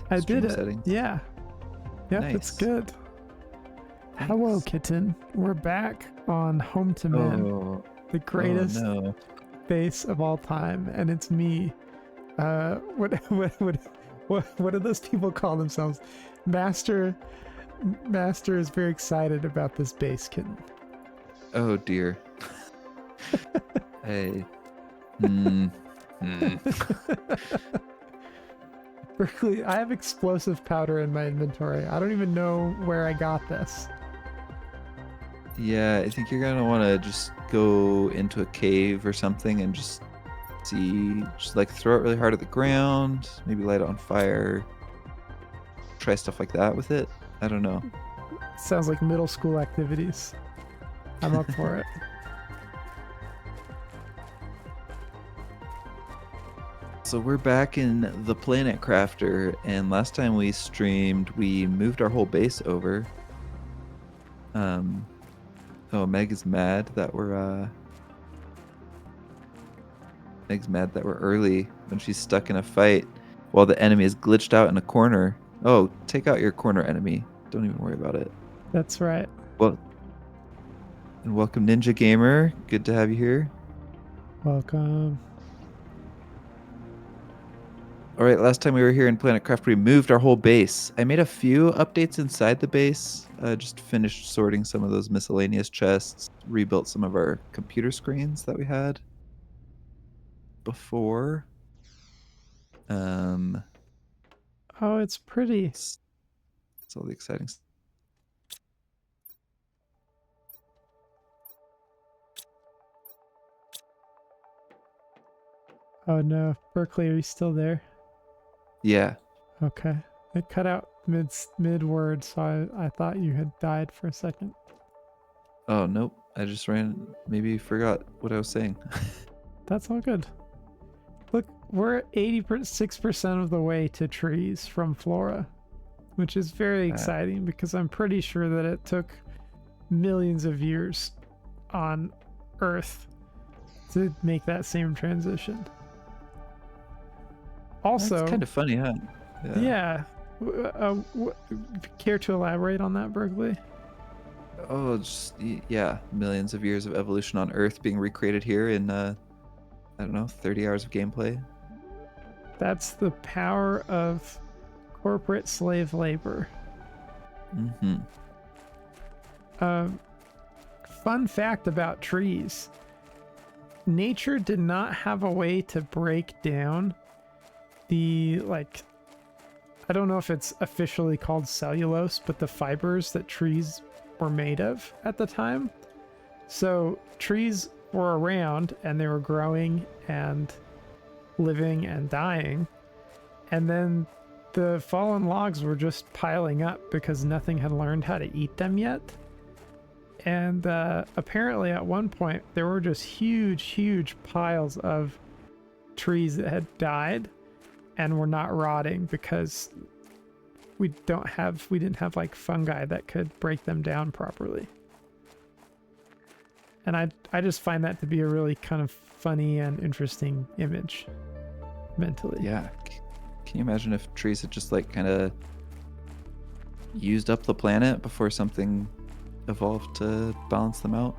I stream did it. settings. Yeah. Yep, it's Nice. good. Thanks. Hello, kitten. We're back on Home to Men, Oh, the greatest no. base of all time, and it's me. What do those people call themselves? Master. Master is very excited about this base, kitten. Oh dear. Hey. Hmm. Berkeley, I have explosive powder in my inventory. I don't even know where I got this. Yeah, I think you're gonna want to just go into a cave or something and just like throw it really hard at the ground, maybe light it on fire, try stuff like that with it. I don't know. Sounds like middle school activities. I'm up for it. So we're back in the Planet Crafter, and last time we streamed, we moved our whole base over. Oh, Meg is mad that we're early when she's stuck in a fight while the enemy is glitched out in a corner. Oh, take out your corner enemy. Don't even worry about it. That's right. Well, and welcome Ninja Gamer. Good to have you here. Welcome. All right, last time we were here in Planet Craft, we moved our whole base. I made a few updates inside the base. Just finished sorting some of those miscellaneous chests, rebuilt some of our computer screens that we had before. Oh, it's pretty. It's all the exciting stuff. Oh no, Berkeley, are you still there? Yeah. Okay. It cut out mid word, so I thought you had died for a second. Oh, nope. I just maybe forgot what I was saying. That's all good. Look, we're 86% of the way to trees from Flora, which is very exciting because I'm pretty sure that it took millions of years on Earth to make that same transition. Also, that's kind of funny, huh? Yeah. Care to elaborate on that, Berkeley? Oh, yeah, millions of years of evolution on Earth being recreated here in I don't know, 30 hours of gameplay. That's the power of corporate slave labor. Mm-hmm. Fun fact about trees. Nature did not have a way to break down the, I don't know if it's officially called cellulose, but the fibers that trees were made of at the time. So trees were around and they were growing and living and dying. And then the fallen logs were just piling up because nothing had learned how to eat them yet. And apparently at one point there were just huge piles of trees that had died and were not rotting because we didn't have like fungi that could break them down properly. And I just find that to be a really kind of funny and interesting image mentally. Yeah. Can you imagine if trees had just like kind of used up the planet before something evolved to balance them out?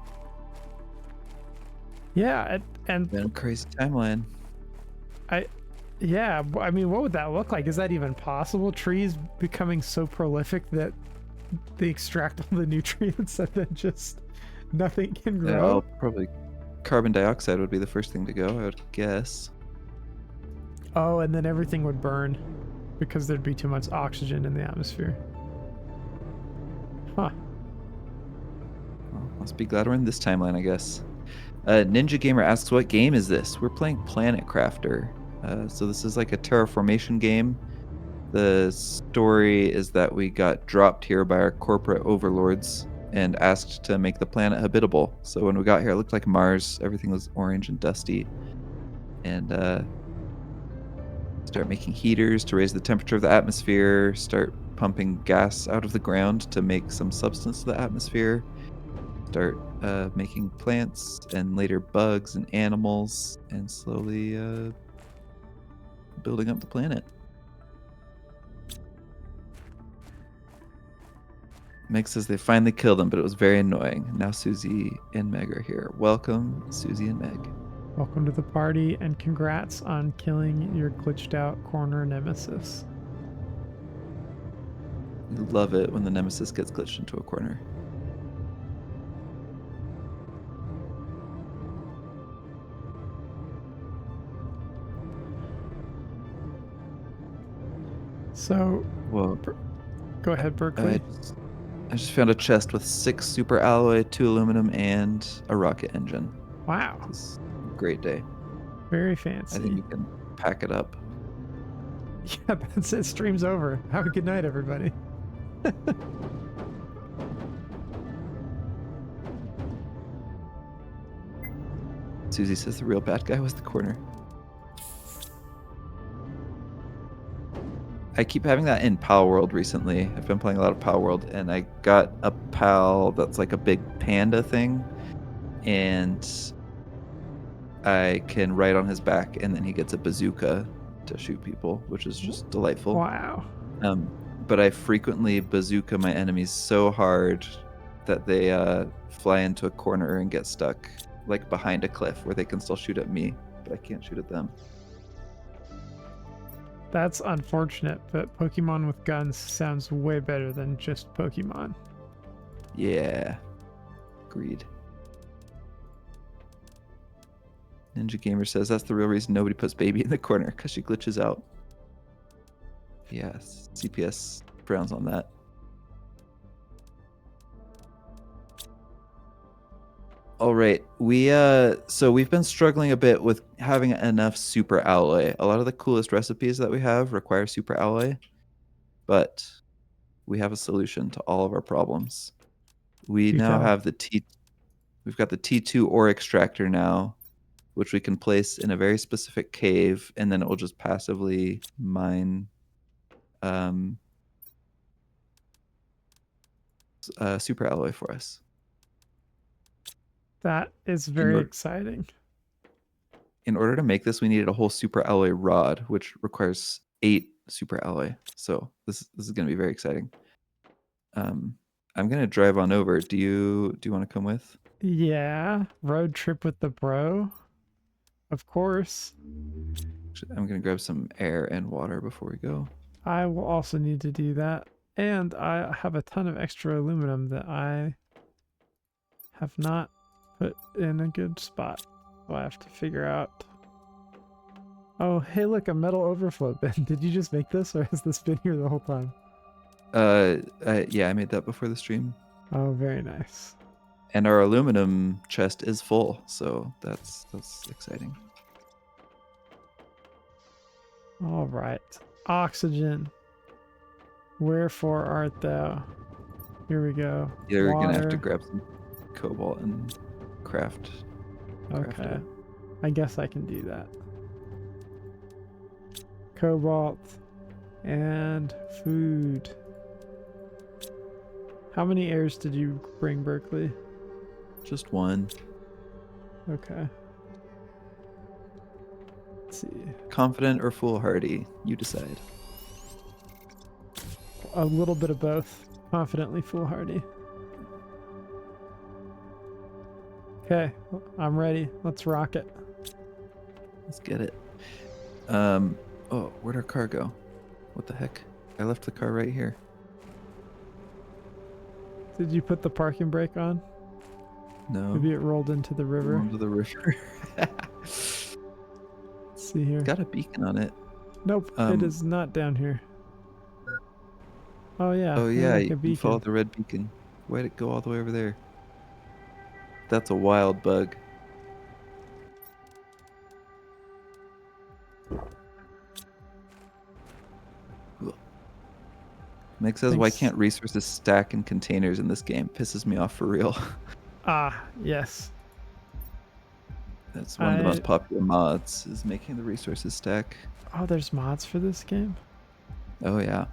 Yeah, and Been a crazy timeline. Yeah, I mean, what would that look like? Is that even possible? Trees becoming so prolific that they extract all the nutrients and then just nothing can grow? Yeah, well, probably carbon dioxide would be the first thing to go, I would guess. Oh, and then everything would burn because there'd be too much oxygen in the atmosphere. Huh. Well, must be glad we're in this timeline, I guess. Ninja Gamer asks, what game is this? We're playing Planet Crafter. So this is like a terraformation game. The story is that we got dropped here by our corporate overlords and asked to make the planet habitable. So when we got here, it looked like Mars. Everything was orange and dusty. And start making heaters to raise the temperature of the atmosphere, start pumping gas out of the ground to make some substance to the atmosphere, start making plants and later bugs and animals, and slowly building up the planet. Meg says they finally killed him, but it was very annoying. Now Susie and Meg are here. Welcome, Susie and Meg. Welcome to the party, and congrats on killing your glitched out corner nemesis. You love it when the nemesis gets glitched into a corner. So, Well, go ahead, Berkeley. I just found a chest with 6 super alloy, 2 aluminum, and a rocket engine. Wow. This is a great day. Very fancy. I think you can pack it up. Yeah, that's it. Stream's over. Have a good night, everybody. Susie says the real bad guy was the corner. I keep having that in Pal World recently. I've been playing a lot of Pal World, and I got a pal that's like a big panda thing, and I can ride on his back, and then he gets a bazooka to shoot people, which is just delightful. Wow. But I frequently bazooka my enemies so hard that they fly into a corner and get stuck, like behind a cliff where they can still shoot at me, but I can't shoot at them. That's unfortunate, but Pokemon with guns sounds way better than just Pokemon. Yeah. Agreed. Ninja Gamer says that's the real reason nobody puts Baby in the corner, because she glitches out. Yes, CPS frowns on that. All right, so we've been struggling a bit with having enough super alloy. A lot of the coolest recipes that we have require super alloy, but we have a solution to all of our problems. We now have we've got the T2 ore extractor now, which we can place in a very specific cave, and then it will just passively mine super alloy for us. That is very exciting. In order to make this, we needed a whole super alloy rod, which requires 8 super alloy. So this is going to be very exciting. I'm going to drive on over. Do you want to come with? Yeah, road trip with the bro. Of course. I'm going to grab some air and water before we go. I will also need to do that. And I have a ton of extra aluminum that I have not put in a good spot. So I have to figure out. Oh, hey, look, a metal overflow bin. Did you just make this, or has this been here the whole time? Yeah, I made that before the stream. Oh, very nice. And our aluminum chest is full, so that's exciting. All right. Oxygen. Wherefore art thou? Here we go. You're Water. gonna have to grab some cobalt and craft Okay. it. I guess I can do that. Cobalt and food. How many airs did you bring, Berkeley? Just one. Okay. Let's see. Confident or foolhardy? You decide. A little bit of both. Confidently foolhardy. Okay, I'm ready. Let's rock it. Let's get it. Oh, where'd our car go? What the heck? I left the car right here. Did you put the parking brake on? No. Maybe it rolled into the river. Into the river. Let's see here. Got a beacon on it. Nope, it is not down here. Oh yeah. Oh yeah, like a you beacon. follow the red beacon. Why'd it go all the way over there? That's a wild bug. Meg says, why can't resources stack in containers in this game? Pisses me off for real. Ah, yes. That's one of the most popular mods, is making the resources stack. Oh, there's mods for this game? Oh yeah.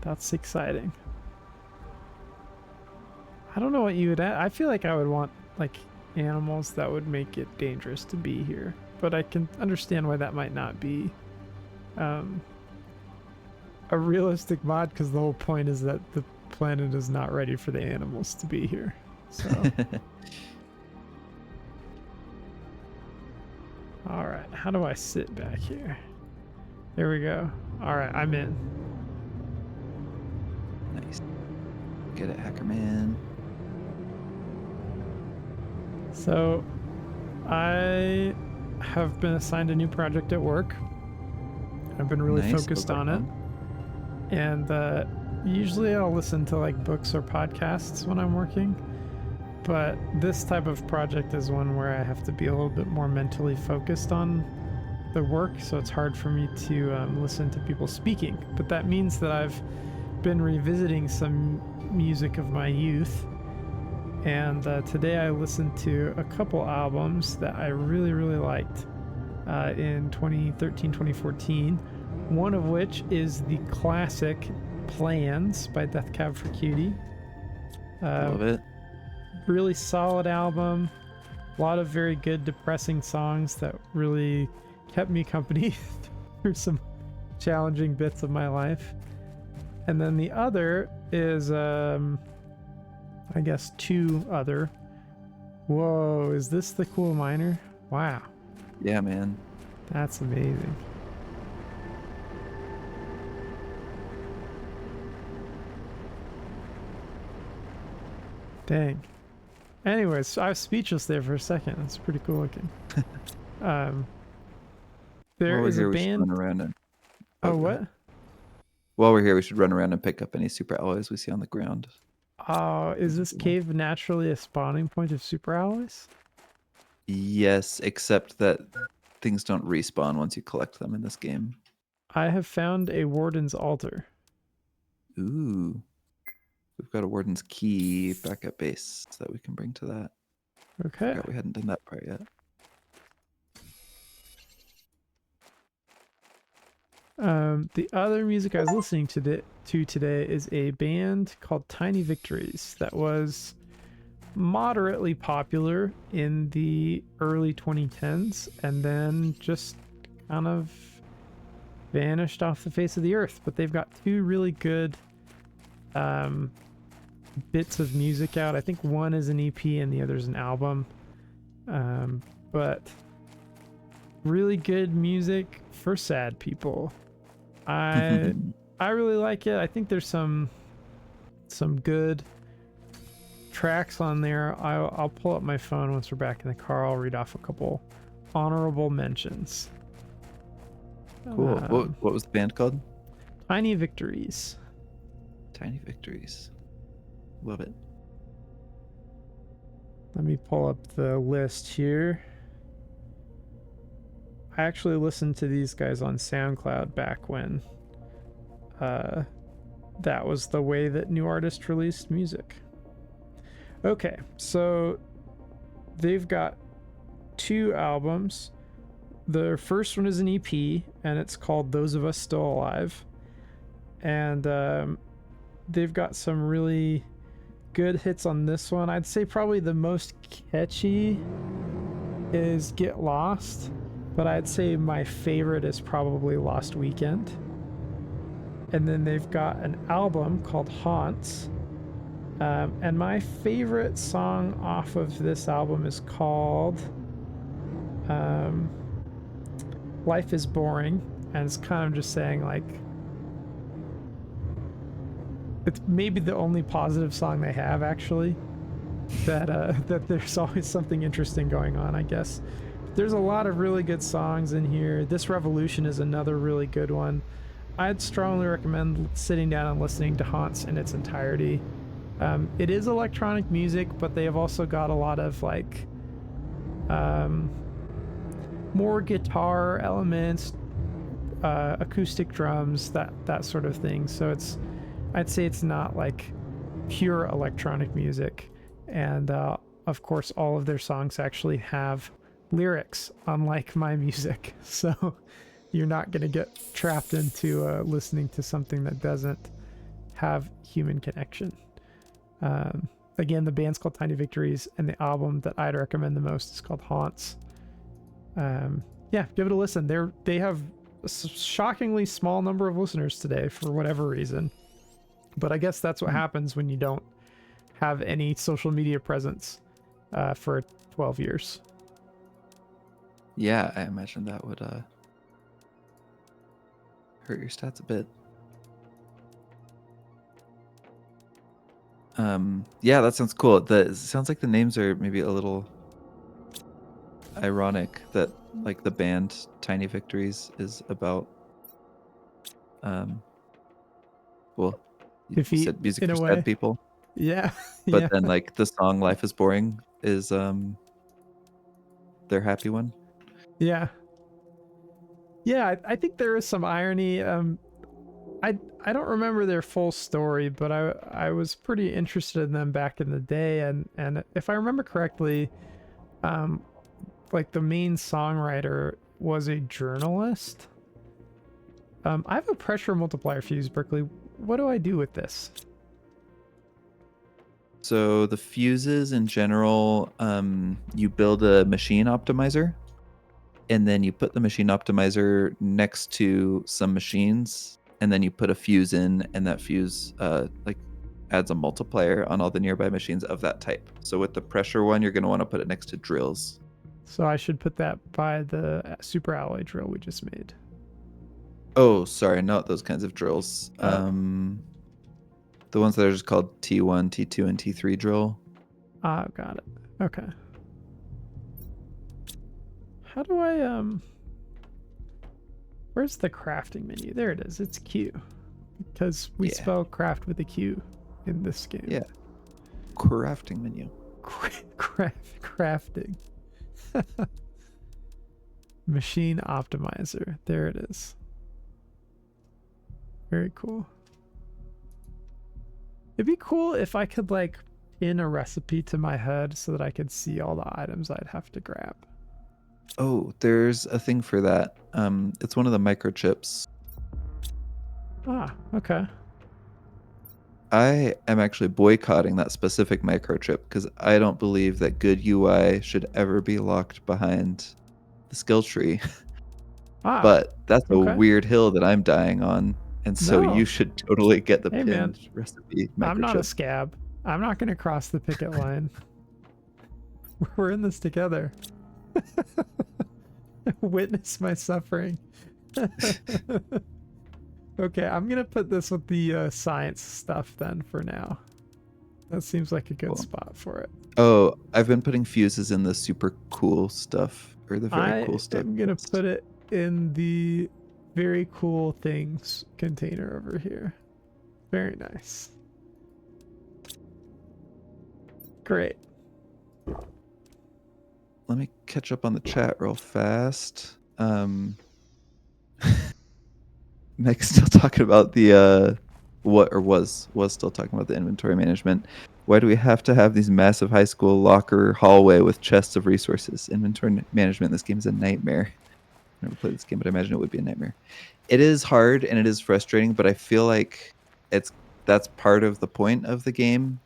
That's exciting. I don't know what you would add. I feel like I would want like animals that would make it dangerous to be here, but I can understand why that might not be a realistic mod because the whole point is that the planet is not ready for the animals to be here. So, all right, how do I sit back here? There we go. All right, I'm in. Nice. Get it, Hacker Man. So, I have been assigned a new project at work. I've been really Nice. focused What's on that it. one? And usually I'll listen to like books or podcasts when I'm working. But this type of project is one where I have to be a little bit more mentally focused on the work. So it's hard for me to listen to people speaking. But that means that I've been revisiting some music of my youth. And today I listened to a couple albums that I really, really liked in 2013, 2014. One of which is the classic Plans by Death Cab for Cutie. Love it. Really solid album. A lot of very good depressing songs that really kept me company through some challenging bits of my life. And then the other is, I guess, two other. Whoa, is this the Cool Miner? Wow, Yeah, man. that's amazing. Dang. Anyways, I was speechless there for a second. That's pretty cool looking. Um, there While we're is here, a we should band. run around and. Oh, go what? ahead. While we're here, we should run around and pick up any super alloys we see on the ground. Is this cave naturally a spawning point of super alloys? Yes, except that things don't respawn once you collect them in this game. I have found a warden's altar. Ooh. We've got a warden's key back at base that we can bring to that. Okay. Forgot we hadn't done that part yet. The other music I was listening to today is a band called Tiny Victories that was moderately popular in the early 2010s and then just kind of vanished off the face of the earth. But they've got two really good bits of music out. I think one is an EP and the other is an album. But really good music for sad people. I really like it. I think there's some good tracks on there. I'll pull up my phone once we're back in the car. I'll read off a couple honorable mentions. Cool. What was the band called? Tiny Victories. Tiny Victories. Love it. Let me pull up the list here. I actually listened to these guys on SoundCloud back when that was the way that new artists released music. Okay, so they've got two albums. The first one is an EP, and it's called Those of Us Still Alive. And they've got some really good hits on this one. I'd say probably the most catchy is Get Lost, but I'd say my favorite is probably Lost Weekend. And then they've got an album called Haunts. And my favorite song off of this album is called Life is Boring. And it's kind of just saying, like, it's maybe the only positive song they have, actually. That there's always something interesting going on, I guess. There's a lot of really good songs in here. This Revolution is another really good one. I'd strongly recommend sitting down and listening to Haunts in its entirety. It is electronic music, but they have also got a lot of like more guitar elements, acoustic drums, that sort of thing. So I'd say it's not like pure electronic music. And of course, all of their songs actually have lyrics, unlike my music. So you're not going to get trapped into listening to something that doesn't have human connection. Again, the band's called Tiny Victories, and the album that I'd recommend the most is called Haunts. Yeah, give it a listen. They have shockingly small number of listeners today for whatever reason. But I guess that's what happens when you don't have any social media presence for 12 years. Yeah, I imagine that would hurt your stats a bit. Yeah, that sounds cool. It sounds like the names are maybe a little ironic that like the band Tiny Victories is about well, you Defeat, said music in for a sad way. people, Yeah. but Yeah. then like the song Life is Boring is their happy one. Yeah. Yeah, I think there is some irony. I don't remember their full story, but I was pretty interested in them back in the day, and if I remember correctly, um, like the main songwriter was a journalist. I have a pressure multiplier fuse, Berkeley. What do I do with this? So the fuses in general, you build a machine optimizer, and then you put the machine optimizer next to some machines, and then you put a fuse in, and that fuse like adds a multiplier on all the nearby machines of that type. So with the pressure one, you're going to want to put it next to drills. So I should put that by the super alloy drill we just made. Oh, sorry, not those kinds of drills. The ones that are just called T1, T2, and T3 drill. Ah, got it. Okay. How do I where's the crafting menu? There it is. It's Q. Because we spell craft with a Q in this game. Yeah. Crafting menu. Crafting. Machine optimizer. There it is. Very cool. It'd be cool if I could like pin a recipe to my head so that I could see all the items I'd have to grab. Oh, there's a thing for that. It's one of the microchips. Ah, okay. I am actually boycotting that specific microchip because I don't believe that good UI should ever be locked behind the skill tree. Ah, but that's a okay. weird hill that I'm dying on. And so No. you should totally get the Hey, man. pinned recipe I'm not a microchip. scab. I'm not going to cross the picket line. We're in this together. Witness my suffering. Okay, I'm going to put this with the science stuff then for now. That seems like a good spot for it. Oh, I've been putting fuses in the super cool stuff or the very cool stuff. I'm going to put it in the very cool things container over here. Very nice. Great. Let me catch up on the chat real fast. Meg's still talking about the was still talking about the inventory management. Why do we have to have these massive high school locker hallway with chests of resources? Inventory management in this game is a nightmare. I've never played this game, but I imagine it would be a nightmare. It is hard and it is frustrating, but I feel like that's part of the point of the game.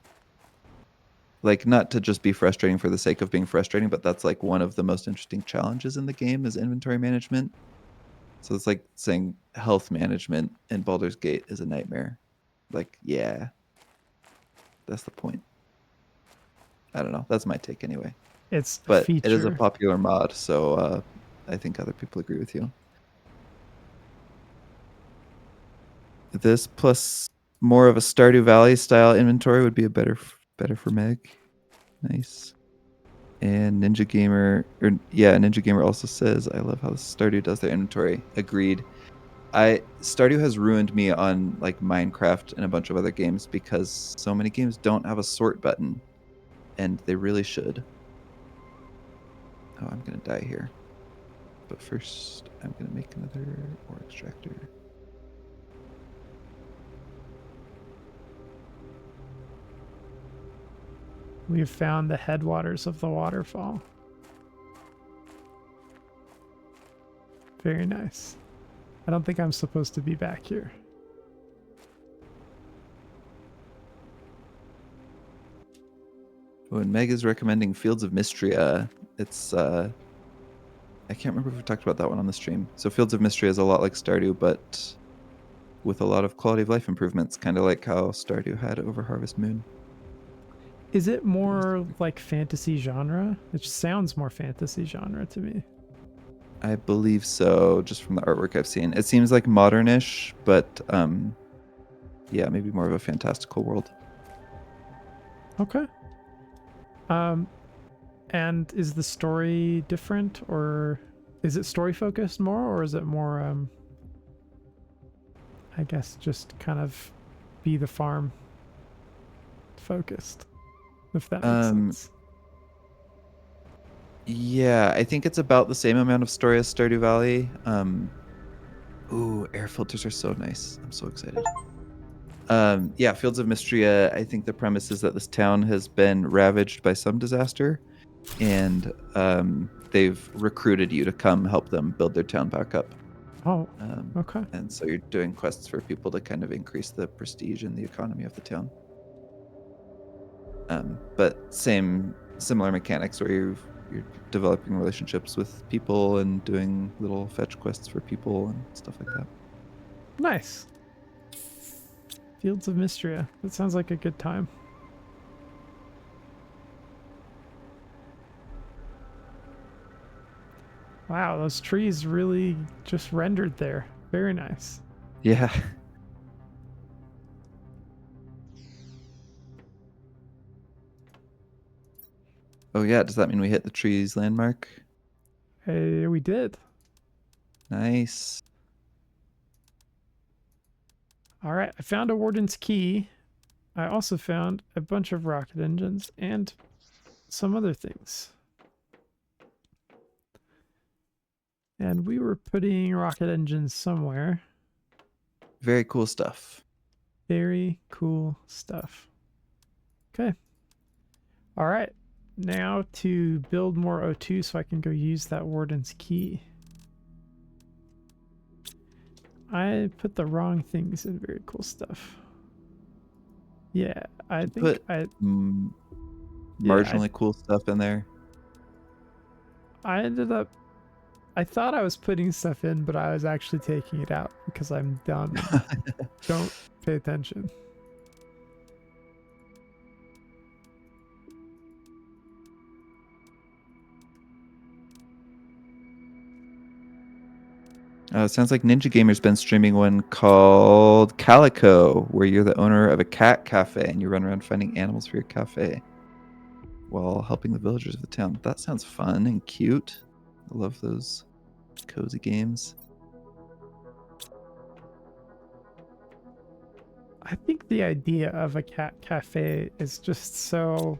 Like, not to just be frustrating for the sake of being frustrating, but that's like one of the most interesting challenges in the game is inventory management. So it's like saying health management in Baldur's Gate is a nightmare. Like, yeah, that's the point. I don't know. That's my take anyway. It's a but feature. It is a popular mod, so I think other people agree with you. This plus more of a Stardew Valley style inventory would be a better for Meg. Nice. And Ninja Gamer also says, I love how Stardew does their inventory. Agreed. Stardew has ruined me on like Minecraft and a bunch of other games because so many games don't have a sort button, and they really should. Oh, I'm gonna die here. But first, I'm gonna make another ore extractor. We've found the headwaters of the waterfall. Very nice. I don't think I'm supposed to be back here. When Meg is recommending Fields of Mystria, it's I can't remember if we talked about that one on the stream. So Fields of Mystery is a lot like Stardew, but with a lot of quality of life improvements, kind of like how Stardew had over Harvest Moon. Is it more like fantasy genre? It sounds more fantasy genre to me. I believe so, just from the artwork I've seen. It seems like modernish, but yeah, maybe more of a fantastical world. Okay. And is the story different, or is it story focused more, or is it more I guess just kind of be the farm focused, if that makes sense. Yeah, I think it's about the same amount of story as Stardew Valley. Ooh, air filters are so nice. I'm so excited. Yeah, Fields of Mystery, I think the premise is that this town has been ravaged by some disaster, and they've recruited you to come help them build their town back up. Oh, okay. And so you're doing quests for people to kind of increase the prestige and the economy of the town. But similar mechanics where you're developing relationships with people and doing little fetch quests for people and stuff like that. Nice. Fields of Mystria. That sounds like a good time. Wow, those trees really just rendered there. Very nice. Yeah. Oh yeah, does that mean we hit the trees landmark? Hey, we did. Nice. All right, I found a warden's key. I also found a bunch of rocket engines and some other things. And we were putting rocket engines somewhere. Very cool stuff. Very cool stuff. Okay. All right. Now to build more O2 so I can go use that warden's key. I put the wrong things in very cool stuff. Yeah, I think Put marginally cool stuff in there. I ended up I thought I was putting stuff in, but I was actually taking it out because I'm dumb. Don't pay attention. It sounds like Ninja Gamer's been streaming one called Calico, where you're the owner of a cat cafe and you run around finding animals for your cafe while helping the villagers of the town. That sounds fun and cute. I love those cozy games. I think the idea of a cat cafe is just so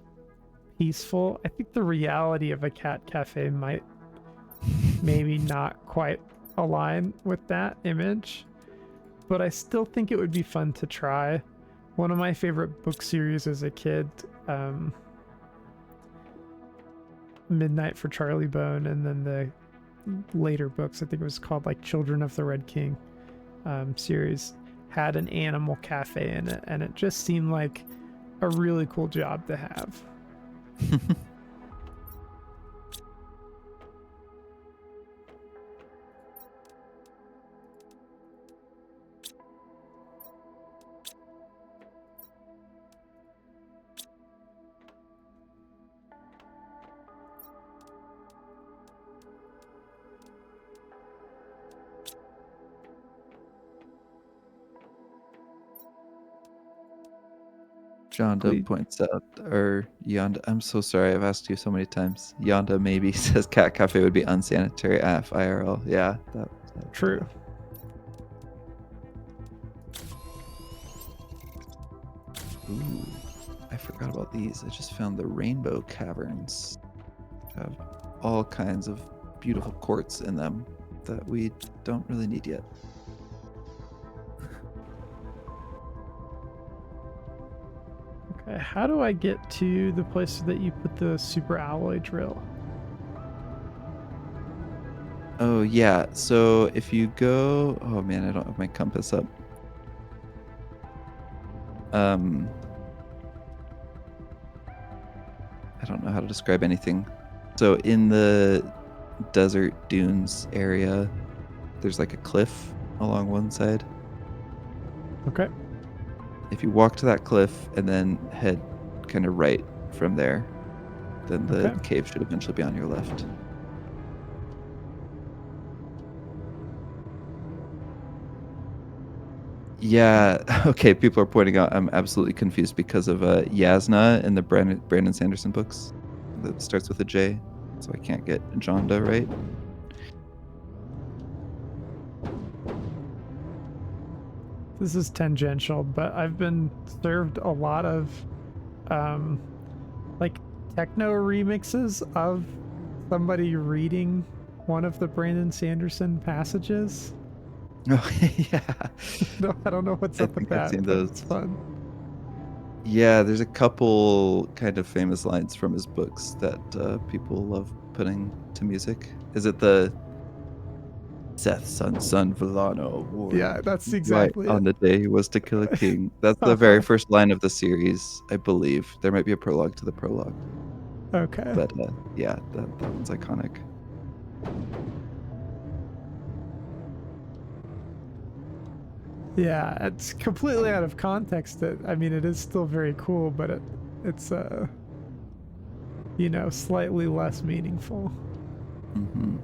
peaceful. I think the reality of a cat cafe might maybe not quite align with that image, but I still think it would be fun to try. One of my favorite book series as a kid, Midnight for Charlie Bone, and then the later books, I think it was called like Children of the Red King series, had an animal cafe in it, and it just seemed like a really cool job to have. John Doe points out, or Yonda, I'm so sorry, I've asked you so many times. Yonda maybe says cat cafe would be unsanitary AF IRL. Yeah, that True. Ooh, I forgot about these. I just found the rainbow caverns. Have all kinds of beautiful quartz in them that we don't really need yet. Okay, how do I get to the place that you put the super alloy drill? Oh yeah, so if you go, oh man, I don't have my compass up. I don't know how to describe anything. So in the desert dunes area. There's like a cliff along one side. Okay. If you walk to that cliff and then head kind of right from there, then the Okay. cave should eventually be on your left. Yeah, okay, people are pointing out I'm absolutely confused because of Yasna in the Brandon Sanderson books that starts with a J, so I can't get Jonda right. This is tangential, but I've been served a lot of um like techno remixes of somebody reading one of the Brandon Sanderson passages. Oh, yeah. No, I don't know what's I up with think I've that, seen but those. it's fun. Yeah, there's a couple kind of famous lines from his books that people love putting to music. Is it the Seth's son Villano Yeah, warned that's right exactly on it. the day he was to kill a king? That's the very first line of the series, I believe. There might be a prologue to the prologue, Okay. but yeah, that one's iconic. Yeah, it's completely out of context. I mean, it is still very cool, but it's slightly less meaningful. Hmm.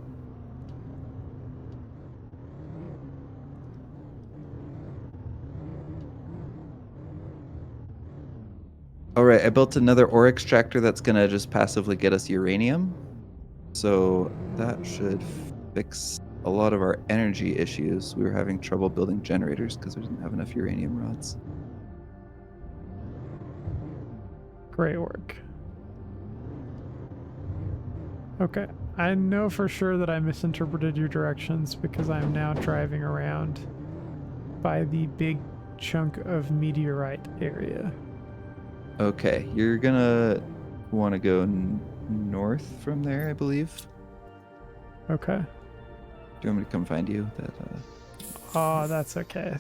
All right, I built another ore extractor that's gonna just passively get us uranium. So that should fix a lot of our energy issues. We were having trouble building generators because we didn't have enough uranium rods. Great work. Okay. I know for sure that I misinterpreted your directions because I'm now driving around by the big chunk of meteorite area. Okay, you're gonna want to go north from there, I believe. Okay. Do you want me to come find you? Oh, that's okay.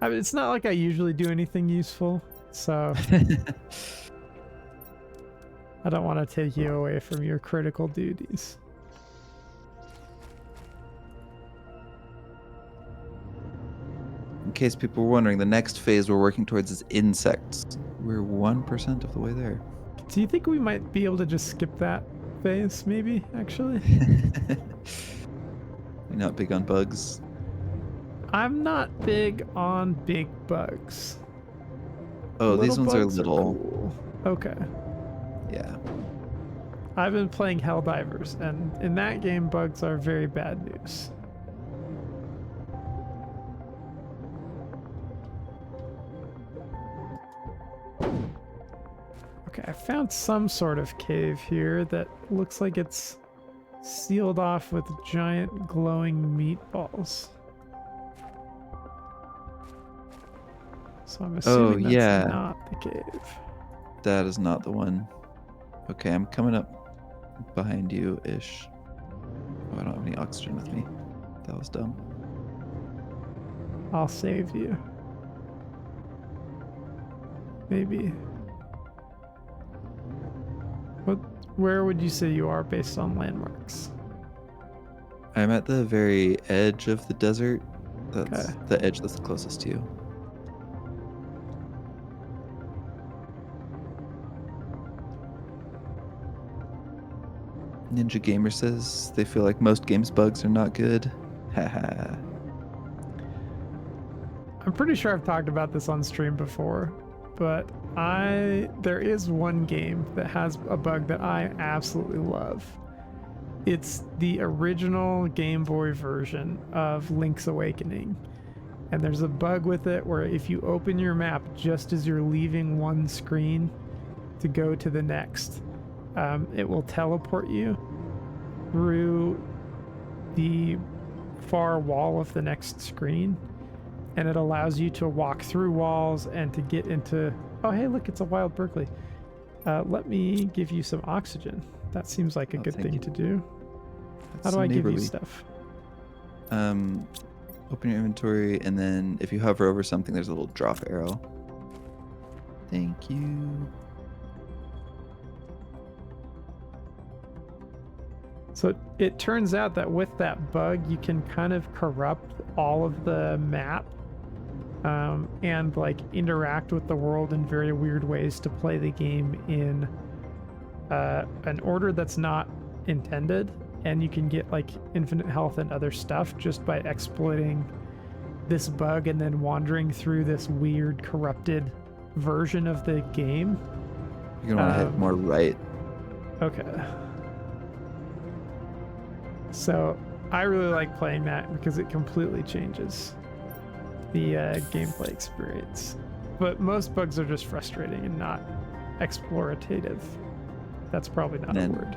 I mean, it's not like I usually do anything useful, so I don't want to take you away from your critical duties. In case people were wondering, the next phase we're working towards is insects. We're 1% of the way there. Do you think we might be able to just skip that phase, maybe, actually? You're not big on bugs. I'm not big on big bugs. Oh, Little these ones are bugs are little. cool. Okay. Yeah. I've been playing Helldivers, and in that game, bugs are very bad news. Okay, I found some sort of cave here that looks like it's sealed off with giant glowing meatballs. So I'm Oh, assuming that's yeah. not the cave. That is not the one. Okay, I'm coming up behind you-ish. Oh, I don't have any oxygen with me. That was dumb. I'll save you. Maybe. Where would you say you are based on landmarks? I'm at the very edge of the desert. That's Okay. the edge that's the closest to you. Ninja Gamer says they feel like most games bugs are not good. Haha. I'm pretty sure I've talked about this on stream before, but there is one game that has a bug that I absolutely love. It's the original Game Boy version of Link's Awakening. And there's a bug with it where if you open your map just as you're leaving one screen to go to the next, it will teleport you through the far wall of the next screen, and it allows you to walk through walls and to get into... Oh, hey, look, it's a wild Berkeley. Let me give you some oxygen. That seems like a good thank thing you. to do. That's How do so I give you neighborly. stuff? Open your inventory, and then if you hover over something, there's a little drop arrow. Thank you. So it turns out that with that bug, you can kind of corrupt all of the map, and like interact with the world in very weird ways to play the game in an order that's not intended. And you can get like infinite health and other stuff just by exploiting this bug and then wandering through this weird corrupted version of the game. You're gonna want to head more right. Okay. So I really like playing that because it completely changes the gameplay experience. But most bugs are just frustrating and not explorative. That's probably not a word.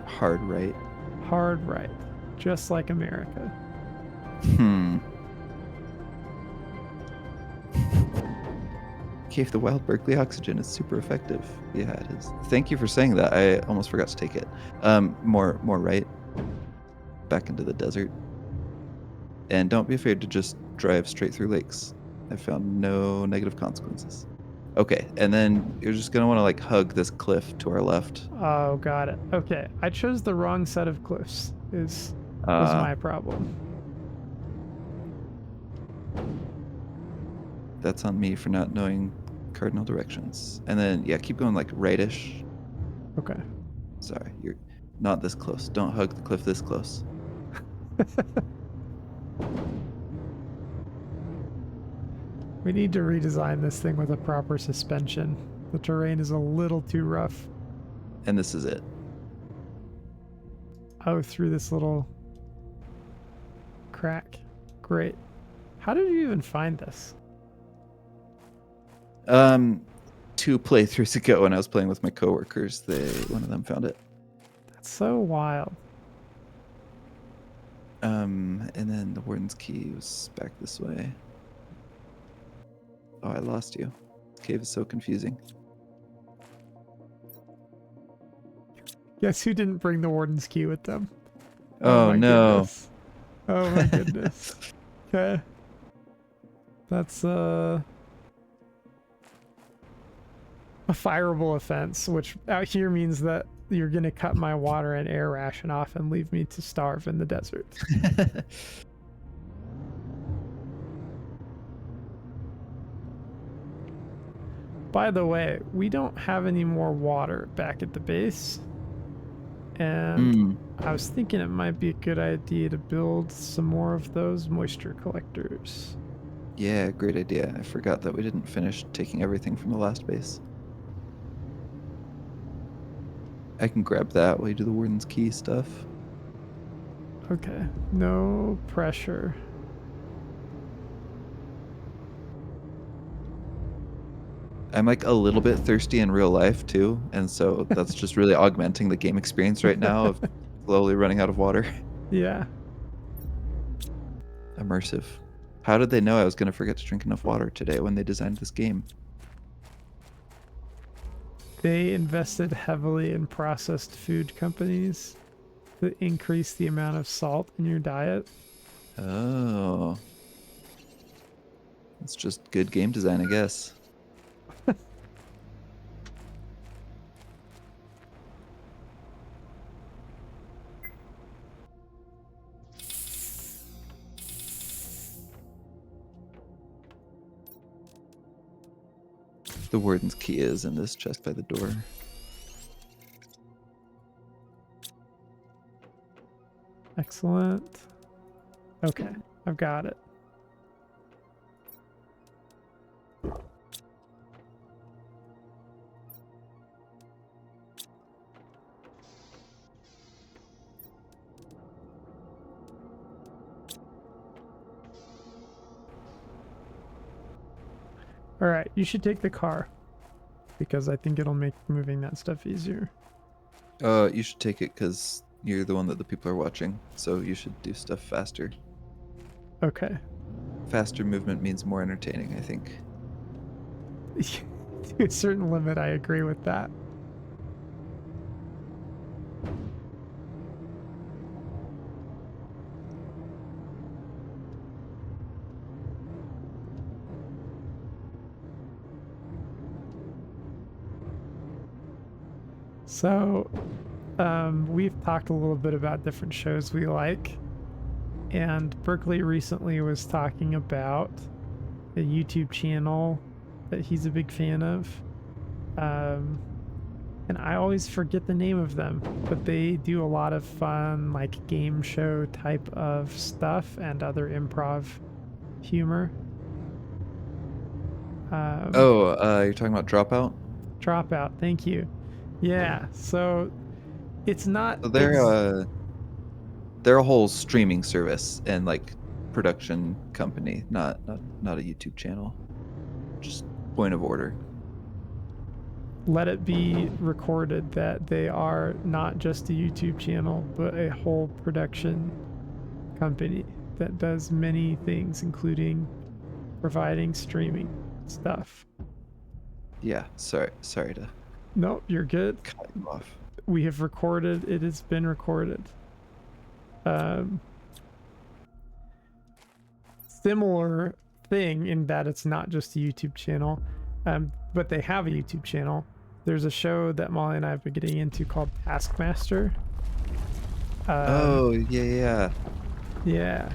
Hard right. Hard right. Just like America. Okay, if the wild Berkeley oxygen is super effective. Yeah, it is. Thank you for saying that. I almost forgot to take it. More right. Back into the desert. And don't be afraid to just drive straight through lakes. I found no negative consequences. Okay, and then you're just gonna want to like hug this cliff to our left. Oh, got it. Okay, I chose the wrong set of cliffs. Was my problem. That's on me for not knowing cardinal directions. And then yeah, keep going like rightish. Okay. Sorry, you're not this close. Don't hug the cliff this close. We need to redesign this thing with a proper suspension. The terrain is a little too rough. And this is it. Oh, through this little crack. Great. How did you even find this? 2 playthroughs ago when I was playing with my coworkers, one of them found it. That's so wild. And then the warden's key was back this way. Oh, I lost you. This cave is so confusing. Guess who didn't bring the warden's key with them? Oh no. Goodness. Oh my goodness. Okay. That's a fireable offense, which out here means that you're gonna cut my water and air ration off and leave me to starve in the desert. By the way, we don't have any more water back at the base. And I was thinking it might be a good idea to build some more of those moisture collectors. Yeah, great idea. I forgot that we didn't finish taking everything from the last base. I can grab that while you do the warden's key stuff. Okay, no pressure. I'm like a little bit thirsty in real life too, and so that's just really augmenting the game experience right now of slowly running out of water. Yeah. Immersive. How did they know I was going to forget to drink enough water today when they designed this game? They invested heavily in processed food companies to increase the amount of salt in your diet. Oh. It's just good game design, I guess. The warden's key is in this chest by the door. Excellent. Okay, I've got it. All right, you should take the car because I think it'll make moving that stuff easier. You should take it because you're the one that the people are watching, so you should do stuff faster. Okay. Faster movement means more entertaining, I think. To a certain limit, I agree with that. So we've talked a little bit about different shows we like, and Berkeley recently was talking about a YouTube channel that he's a big fan of. And I always forget the name of them, but they do a lot of fun, like game show type of stuff and other improv humor. You're talking about Dropout? Dropout, thank you. Yeah, so it's not. So they're a whole streaming service and like production company, not a YouTube channel. Just point of order. Let it be recorded that they are not just a YouTube channel, but a whole production company that does many things, including providing streaming stuff. Yeah, sorry to Nope, you're good. cut you off. We have recorded. It has been recorded. Similar thing in that it's not just a YouTube channel, but they have a YouTube channel. There's a show that Molly and I have been getting into called Taskmaster. Oh, yeah. Yeah.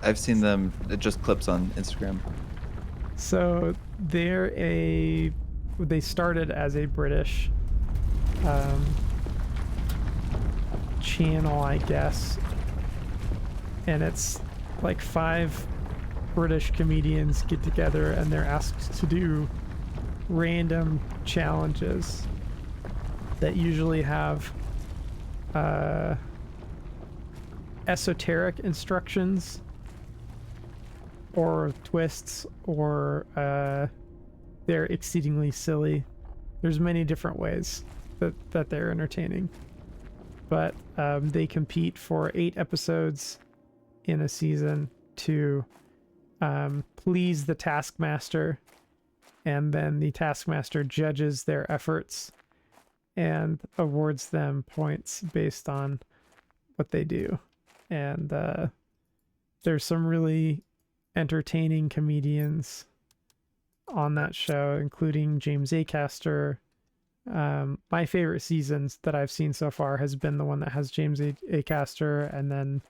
I've seen them, just clips on Instagram. So they started as a British channel, I guess, and it's like 5 British comedians get together and they're asked to do random challenges that usually have esoteric instructions or twists, or they're exceedingly silly. There's many different ways that they're entertaining, but they compete for 8 episodes in a season to please the Taskmaster, and then the Taskmaster judges their efforts and awards them points based on what they do. And there's some really entertaining comedians on that show, including James Acaster. My favorite seasons that I've seen so far has been the one that has James Acaster, and then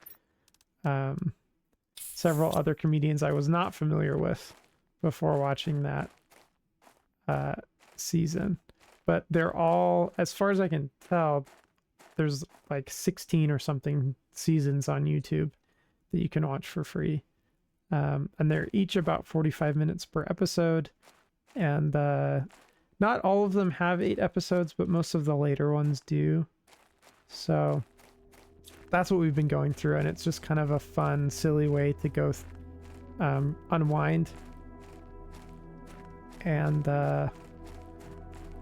several other comedians I was not familiar with before watching that season. But they're all, as far as I can tell, there's like 16 or something seasons on YouTube that you can watch for free. And they're each about 45 minutes per episode. And not all of them have 8 episodes, but most of the later ones do. So that's what we've been going through. And it's just kind of a fun, silly way to go unwind. And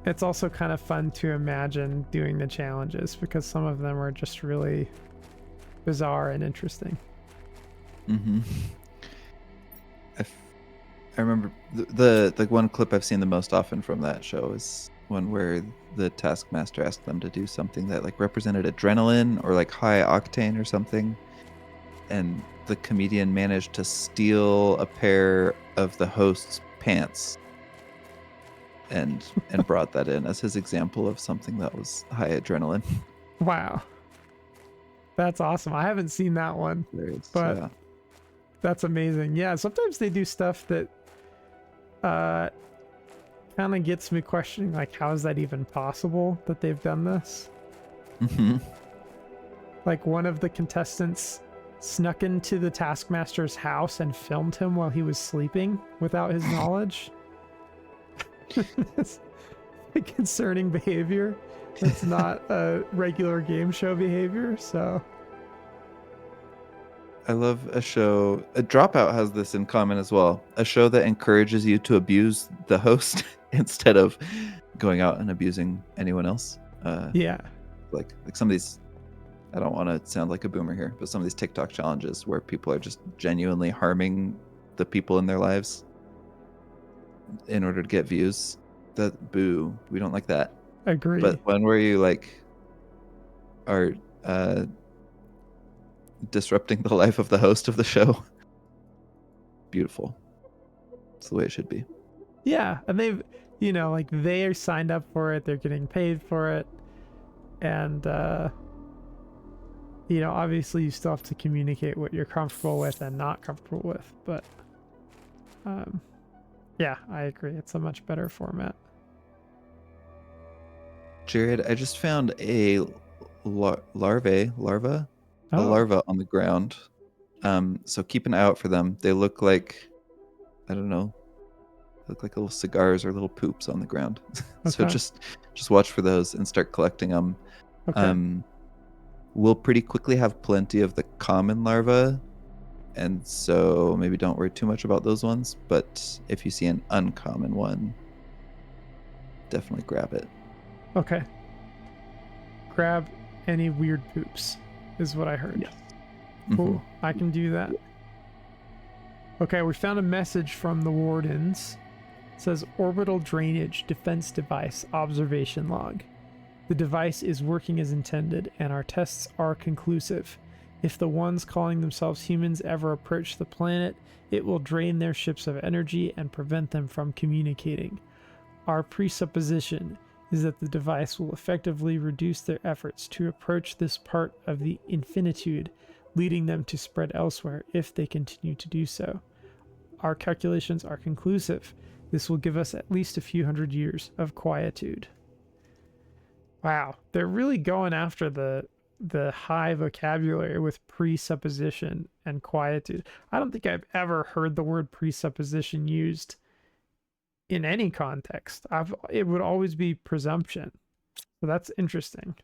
it's also kind of fun to imagine doing the challenges because some of them are just really bizarre and interesting. Mm-hmm. I remember the one clip I've seen the most often from that show is one where the Taskmaster asked them to do something that like represented adrenaline or like high octane or something, and the comedian managed to steal a pair of the host's pants and brought that in as his example of something that was high adrenaline. Wow. That's awesome. I haven't seen that one, but yeah. That's amazing. Yeah, sometimes they do stuff that kind of gets me questioning, like, how is that even possible that they've done this? Mm-hmm. Like, one of the contestants snuck into the Taskmaster's house and filmed him while he was sleeping without his knowledge. It's concerning behavior. It's not a regular game show behavior, so... I love a show. A Dropout has this in common as well. A show that encourages you to abuse the host instead of going out and abusing anyone else. Yeah. Like some of these, I don't want to sound like a boomer here, but some of these TikTok challenges where people are just genuinely harming the people in their lives in order to get views. That boo, we don't like that. Agree. But one where you like are disrupting the life of the host of the show, beautiful. It's the way it should be. Yeah, and they've, like, they are signed up for it. They're getting paid for it. And obviously you still have to communicate what you're comfortable with and not comfortable with, but yeah, I agree. It's a much better format. Jared, I just found a larva Oh, on the ground. So keep an eye out for them. They look like, I don't know, look like little cigars or little poops on the ground. So okay. just watch for those and start collecting them. Okay. We'll pretty quickly have plenty of the common larva, and so maybe don't worry too much about those ones. But if you see an uncommon one, definitely grab it. Okay. Grab any weird poops is what I heard. Yes. Cool. I can do that. Okay, we found a message from the wardens. It says orbital drainage defense device observation log. The device is working as intended, and our tests are conclusive. If the ones calling themselves humans ever approach the planet, it will drain their ships of energy and prevent them from communicating. Our presupposition is that the device will effectively reduce their efforts to approach this part of the infinitude, leading them to spread elsewhere if they continue to do so. Our calculations are conclusive. This will give us at least a few hundred years of quietude. Wow, they're really going after the high vocabulary with presupposition and quietude. I don't think I've ever heard the word presupposition used in any context. It would always be presumption. So that's interesting.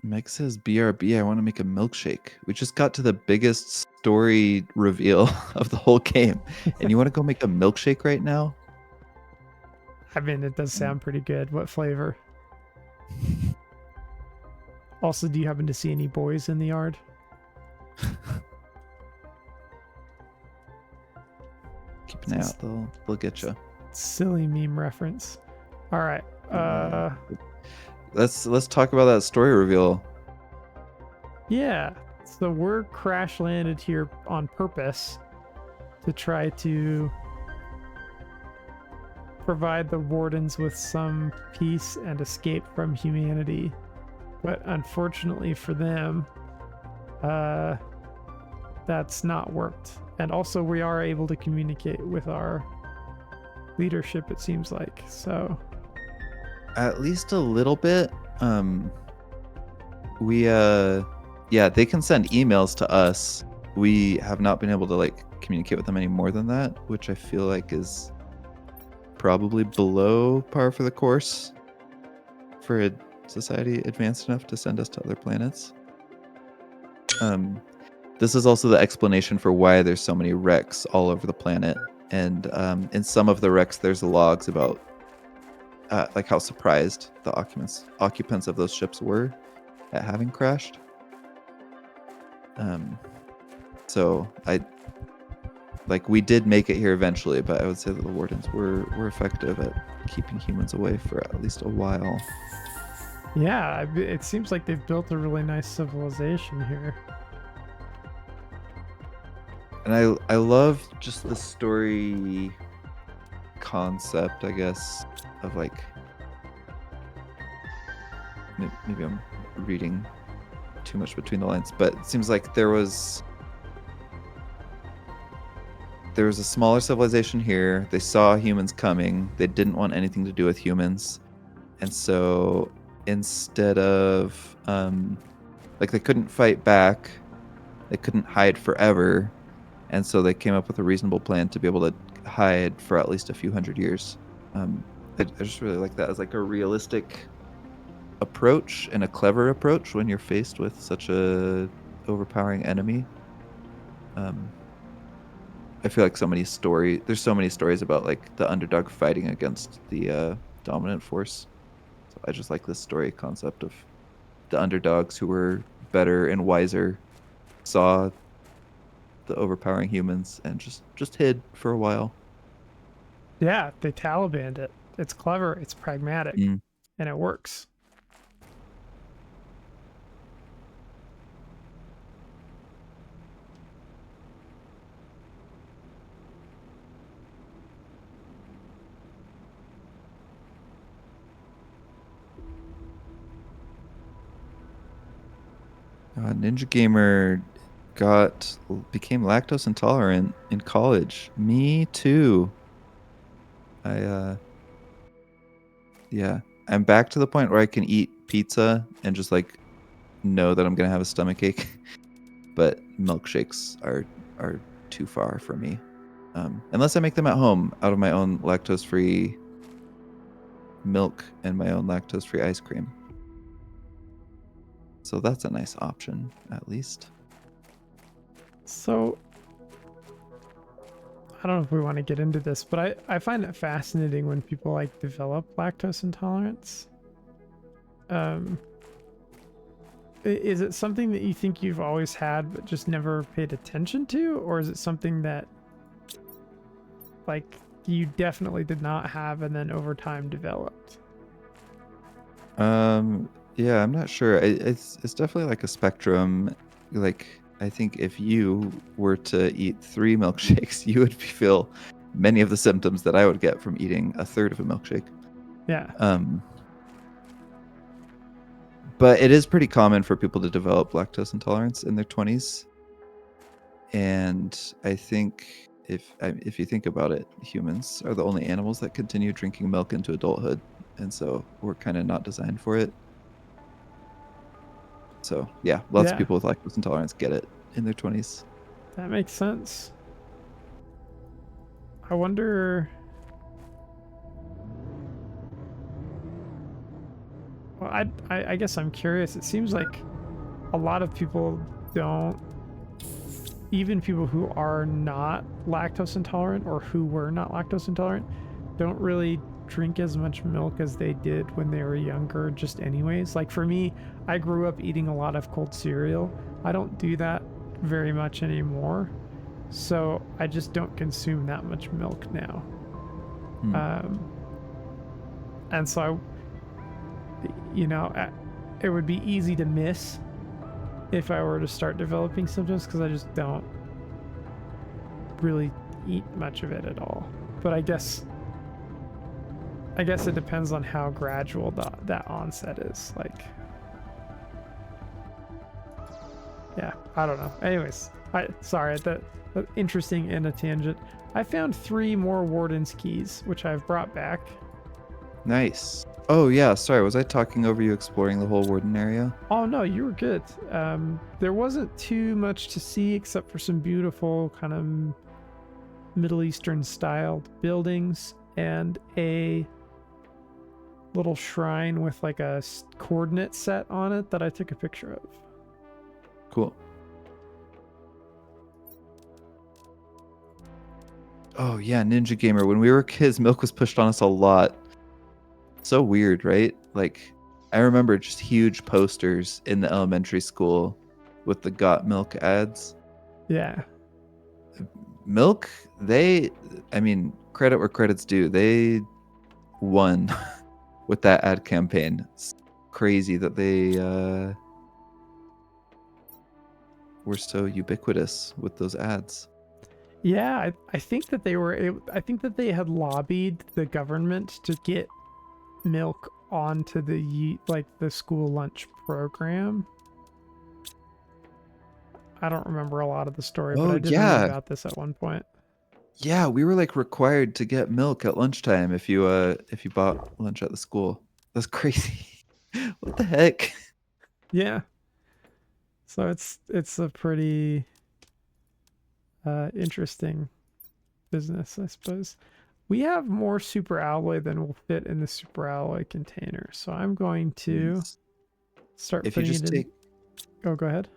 Meg says, BRB, I want to make a milkshake. We just got to the biggest story reveal of the whole game. And you want to go make a milkshake right now? I mean, it does sound pretty good. What flavor? Also, do you happen to see any boys in the yard? Keep an eye out. They'll get you. Silly meme reference. All right. Let's talk about that story reveal. Yeah. So we're crash landed here on purpose to try to provide the wardens with some peace and escape from humanity. But unfortunately for them, that's not worked. And also we are able to communicate with our leadership, it seems like. So At least a little bit. They can send emails to us. We have not been able to communicate with them any more than that, which I feel like is probably below par for the course for a society advanced enough to send us to other planets. This is also the explanation for why there's so many wrecks all over the planet, and in some of the wrecks there's logs about how surprised the occupants of those ships were at having crashed. So we did make it here eventually, but I would say that the wardens were effective at keeping humans away for at least a while. yeah, it seems like they've built a really nice civilization here. And I love just the story concept, I guess, of maybe I'm reading too much between the lines, but it seems like there was a smaller civilization here. They saw humans coming. They didn't want anything to do with humans. And so instead of they couldn't fight back, they couldn't hide forever. And so they came up with a reasonable plan to be able to hide for at least a few hundred years. I just really like that as a realistic approach and a clever approach when you're faced with such a overpowering enemy. I feel like there's so many stories about the underdog fighting against the dominant force. So I just like this story concept of the underdogs who were better and wiser saw the overpowering humans and just hid for a while. Yeah, they Talibanned it. It's clever, it's pragmatic, and it works. Ninja Gamer became lactose intolerant in college. Me too. Yeah, I'm back to the point where I can eat pizza and just like know that I'm gonna have a stomach ache. But milkshakes are too far for me, unless I make them at home out of my own lactose-free milk and my own lactose-free ice cream. So that's a nice option, at least. So I don't know if we want to get into this, but I find it fascinating when people like develop lactose intolerance. Is it something that you think you've always had but just never paid attention to, or is it something that like you definitely did not have and then over time developed? Yeah, I'm not sure. It's definitely like a spectrum. Like, I think if you were to eat 3 milkshakes, you would feel many of the symptoms that I would get from eating a third of a milkshake. Yeah. But it is pretty common for people to develop lactose intolerance in their 20s. And I think if you think about it, humans are the only animals that continue drinking milk into adulthood. And so we're kind of not designed for it. So yeah, lots of Yeah. people with lactose intolerance get it in their 20s. That makes sense. I wonder. Well, I guess I'm curious. It seems like a lot of people don't, even people who are not lactose intolerant or who were not lactose intolerant, don't really drink as much milk as they did when they were younger, just anyways. Like for me, I grew up eating a lot of cold cereal. I don't do that very much anymore. So I just don't consume that much milk now. And so it would be easy to miss if I were to start developing symptoms because I just don't really eat much of it at all. But I guess it depends on how gradual that onset is. Like, yeah, I don't know. Anyways, sorry, that interesting and a tangent. I found 3 more Warden's keys, which I've brought back. Nice. Oh yeah, sorry, was I talking over you exploring the whole Warden area? Oh no, you were good. There wasn't too much to see except for some beautiful kind of Middle Eastern styled buildings and a little shrine with like a coordinate set on it that I took a picture of. Cool. Oh yeah, Ninja Gamer. When we were kids, milk was pushed on us a lot. So weird, right? Like, I remember just huge posters in the elementary school with the got milk ads. Yeah. Milk, credit where credit's due. They won with that ad campaign. It's crazy that they were so ubiquitous with those ads. Yeah, I think that I think that they had lobbied the government to get milk onto the school lunch program. I don't remember a lot of the story, but I did read about this at one point. Yeah, we were like required to get milk at lunchtime if you bought lunch at the school. That's crazy. What the heck? Yeah. So it's a pretty interesting business, I suppose. We have more super alloy than will fit in the super alloy container, so I'm going to start if you putting just it in. Oh, go ahead.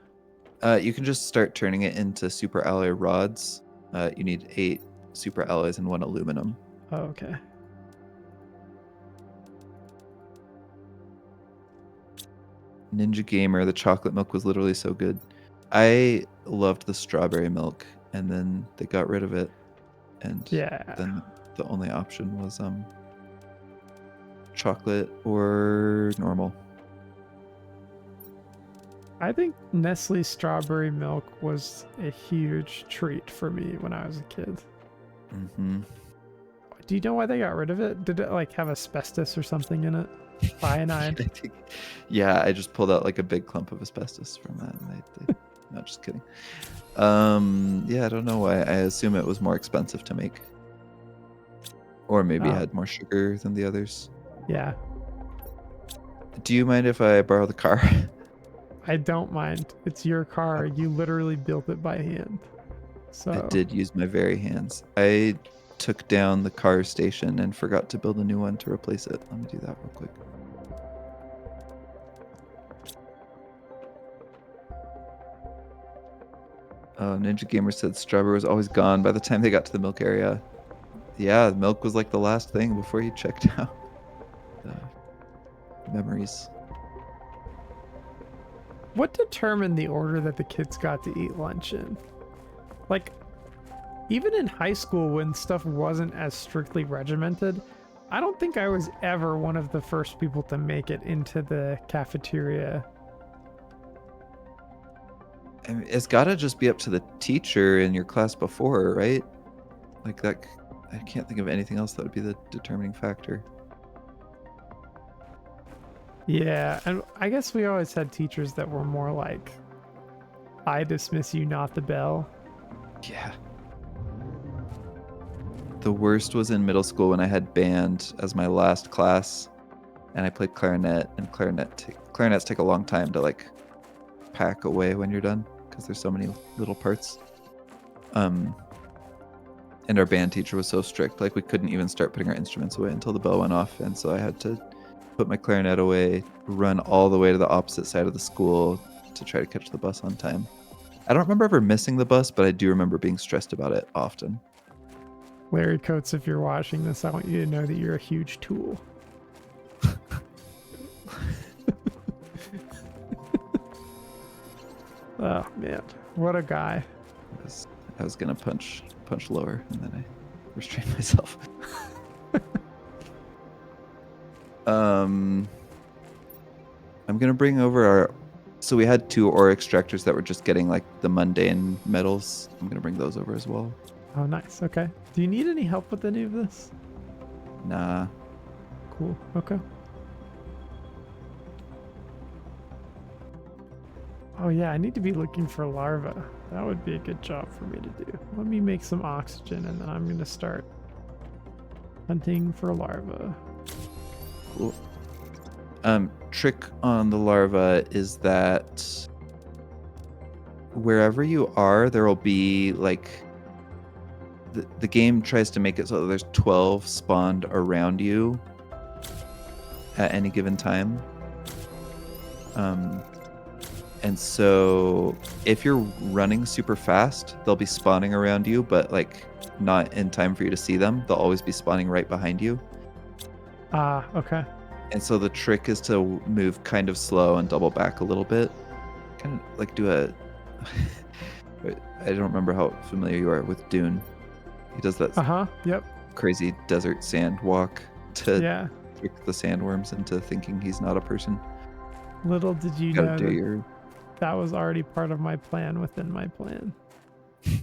You can just start turning it into super alloy rods. You need 8 super alloys and 1 aluminum. Oh, okay. Ninja Gamer, the chocolate milk was literally so good. I loved the strawberry milk, and then they got rid of it, and then the only option was chocolate or normal. I think Nestle strawberry milk was a huge treat for me when I was a kid. Mm-hmm. Do you know why they got rid of it? Did it like have asbestos or something in it? Cyanide. I think, yeah, I just pulled out like a big clump of asbestos from that. And no, just kidding. Yeah, I don't know why. I assume it was more expensive to make, or maybe Oh, had more sugar than the others. yeah. Do you mind if I borrow the car? I don't mind. It's your car. You literally built it by hand. I So, did use my very hands. I took down the car station and forgot to build a new one to replace it. Let me do that real quick. Ninja Gamer said strawberry was always gone by the time they got to the milk area. Yeah, milk was like the last thing before you checked out. Memories. what determined the order that the kids got to eat lunch in? Like, even in high school when stuff wasn't as strictly regimented, I don't think I was ever one of the first people to make it into the cafeteria. I mean, it's got to just be up to the teacher in your class before, right? Like that. I can't think of anything else that would be the determining factor. Yeah, and I guess we always had teachers that were more like, I dismiss you, not the bell. Yeah. The worst was in middle school when I had band as my last class, and I played clarinet. And clarinets take a long time to like pack away when you're done because there's so many little parts. And our band teacher was so strict, like we couldn't even start putting our instruments away until the bell went off, and so I had to put my clarinet away, run all the way to the opposite side of the school to try to catch the bus on time. I don't remember ever missing the bus, but I do remember being stressed about it often. Larry Coates, if you're watching this, I want you to know that you're a huge tool. Oh man, what a guy. I was gonna punch lower, and then I restrained myself. I'm gonna bring over our. So we had 2 ore extractors that were just getting like the mundane metals. I'm gonna bring those over as well. Oh, nice. Okay. Do you need any help with any of this? Nah. Cool. Okay. Oh yeah, I need to be looking for larvae. That would be a good job for me to do. Let me make some oxygen and then I'm going to start hunting for larvae. Cool. Trick on the larva is that wherever you are, there will be like the game tries to make it so that there's 12 spawned around you at any given time. And so if you're running super fast, they'll be spawning around you, but like not in time for you to see them. They'll always be spawning right behind you. Ah, okay. And so the trick is to move kind of slow and double back a little bit. Kind of like do a I don't remember how familiar you are with Dune. He does that Yep. crazy desert sand walk to Yeah. trick the sandworms into thinking he's not a person. Little did you Gotta know do that your that was already part of my plan within my plan. you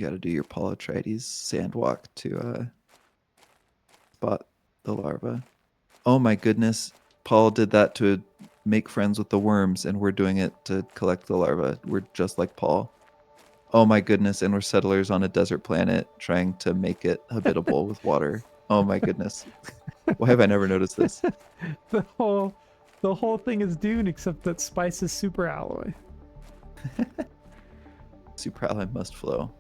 gotta do your Polytrides sand walk to spot the larva. Oh my goodness. Paul did that to make friends with the worms, and we're doing it to collect the larva. We're just like Paul. Oh my goodness, and we're settlers on a desert planet trying to make it habitable with water. Oh my goodness. Why have I never noticed this? the whole thing is Dune except that spice is super alloy. Super alloy must flow.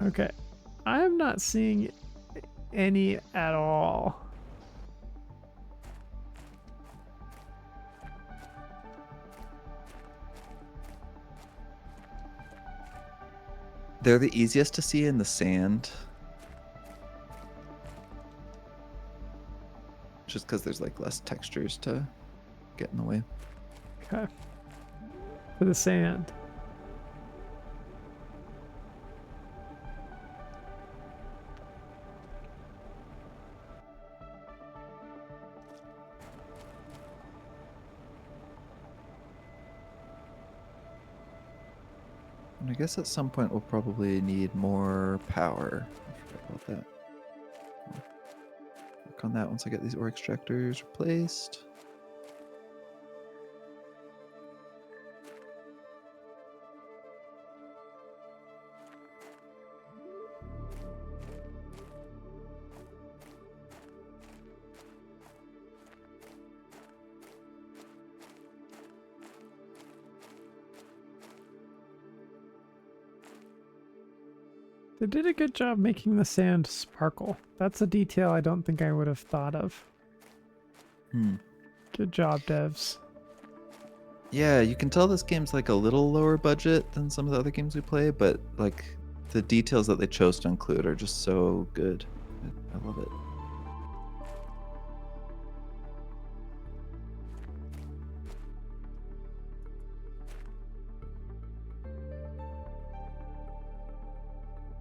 Okay. I am not seeing any at all. They're the easiest to see in the sand. Just because there's like less textures to get in the way. Okay. For the sand. And I guess at some point we'll probably need more power. I forgot about that. I'll work on that once I get these ore extractors replaced. They did a good job making the sand sparkle. That's a detail I don't think I would have thought of. Good job, devs. Yeah, you can tell this game's like a little lower budget than some of the other games we play, but like the details that they chose to include are just so good. I love it.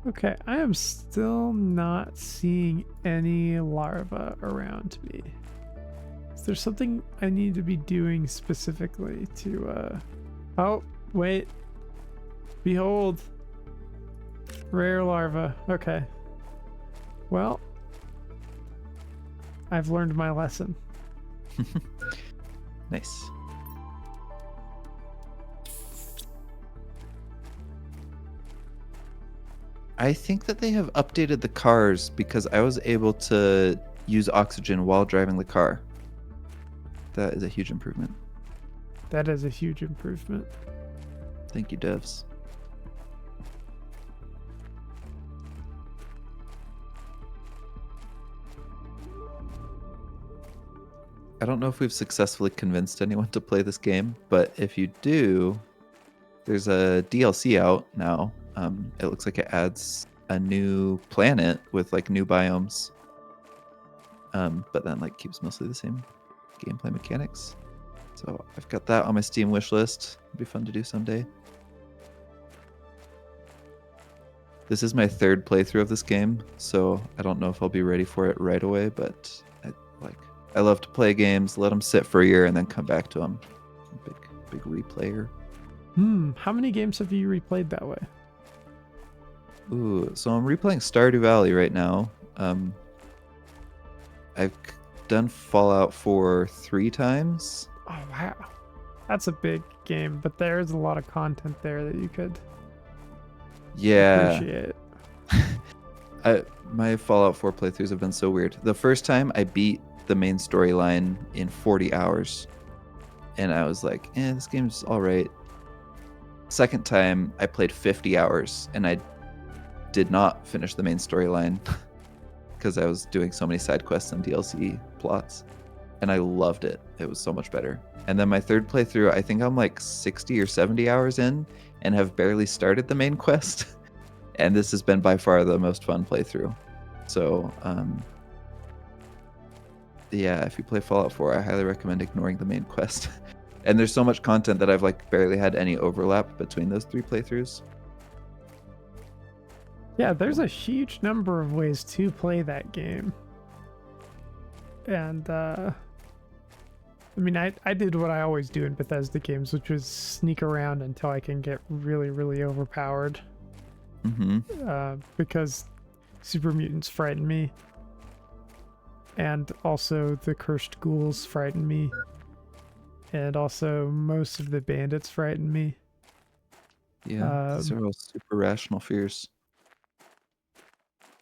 Okay, I am still not seeing any larva around me. Is there something I need to be doing specifically to, Oh, wait. Behold. Rare larva. Okay. Well, I've learned my lesson. Nice. I think that they have updated the cars because I was able to use oxygen while driving the car. That is a huge improvement. That is a huge improvement. Thank you, devs. I don't know if we've successfully convinced anyone to play this game, but if you do, there's a DLC out now. It looks like it adds a new planet with like new biomes, but then like keeps mostly the same gameplay mechanics. So I've got that on my Steam wish list. It'd be fun to do someday. This is my third playthrough of this game, so I don't know if I'll be ready for it right away, but I love to play games, let them sit for a year, and then come back to them. Big replayer. How many games have you replayed that way? Ooh, so I'm replaying Stardew Valley right now. I've done Fallout 4 3 times. Oh, wow. That's a big game, but there's a lot of content there that you could appreciate. My Fallout 4 playthroughs have been so weird. The first time I beat the main storyline in 40 hours, and I was like, this game's all right. Second time, I played 50 hours, and I did not finish the main storyline because I was doing so many side quests and DLC plots, and I loved it. It was so much better. And then my third playthrough, I think I'm like 60 or 70 hours in and have barely started the main quest. And this has been by far the most fun playthrough. So, yeah, if you play Fallout 4, I highly recommend ignoring the main quest. And there's so much content that I've like barely had any overlap between those 3 playthroughs. Yeah, there's a huge number of ways to play that game. And, I mean, I did what I always do in Bethesda games, which was sneak around until I can get really, really overpowered. Because super mutants frighten me. And also the cursed ghouls frighten me. And also most of the bandits frighten me. Yeah, these are all super rational fears.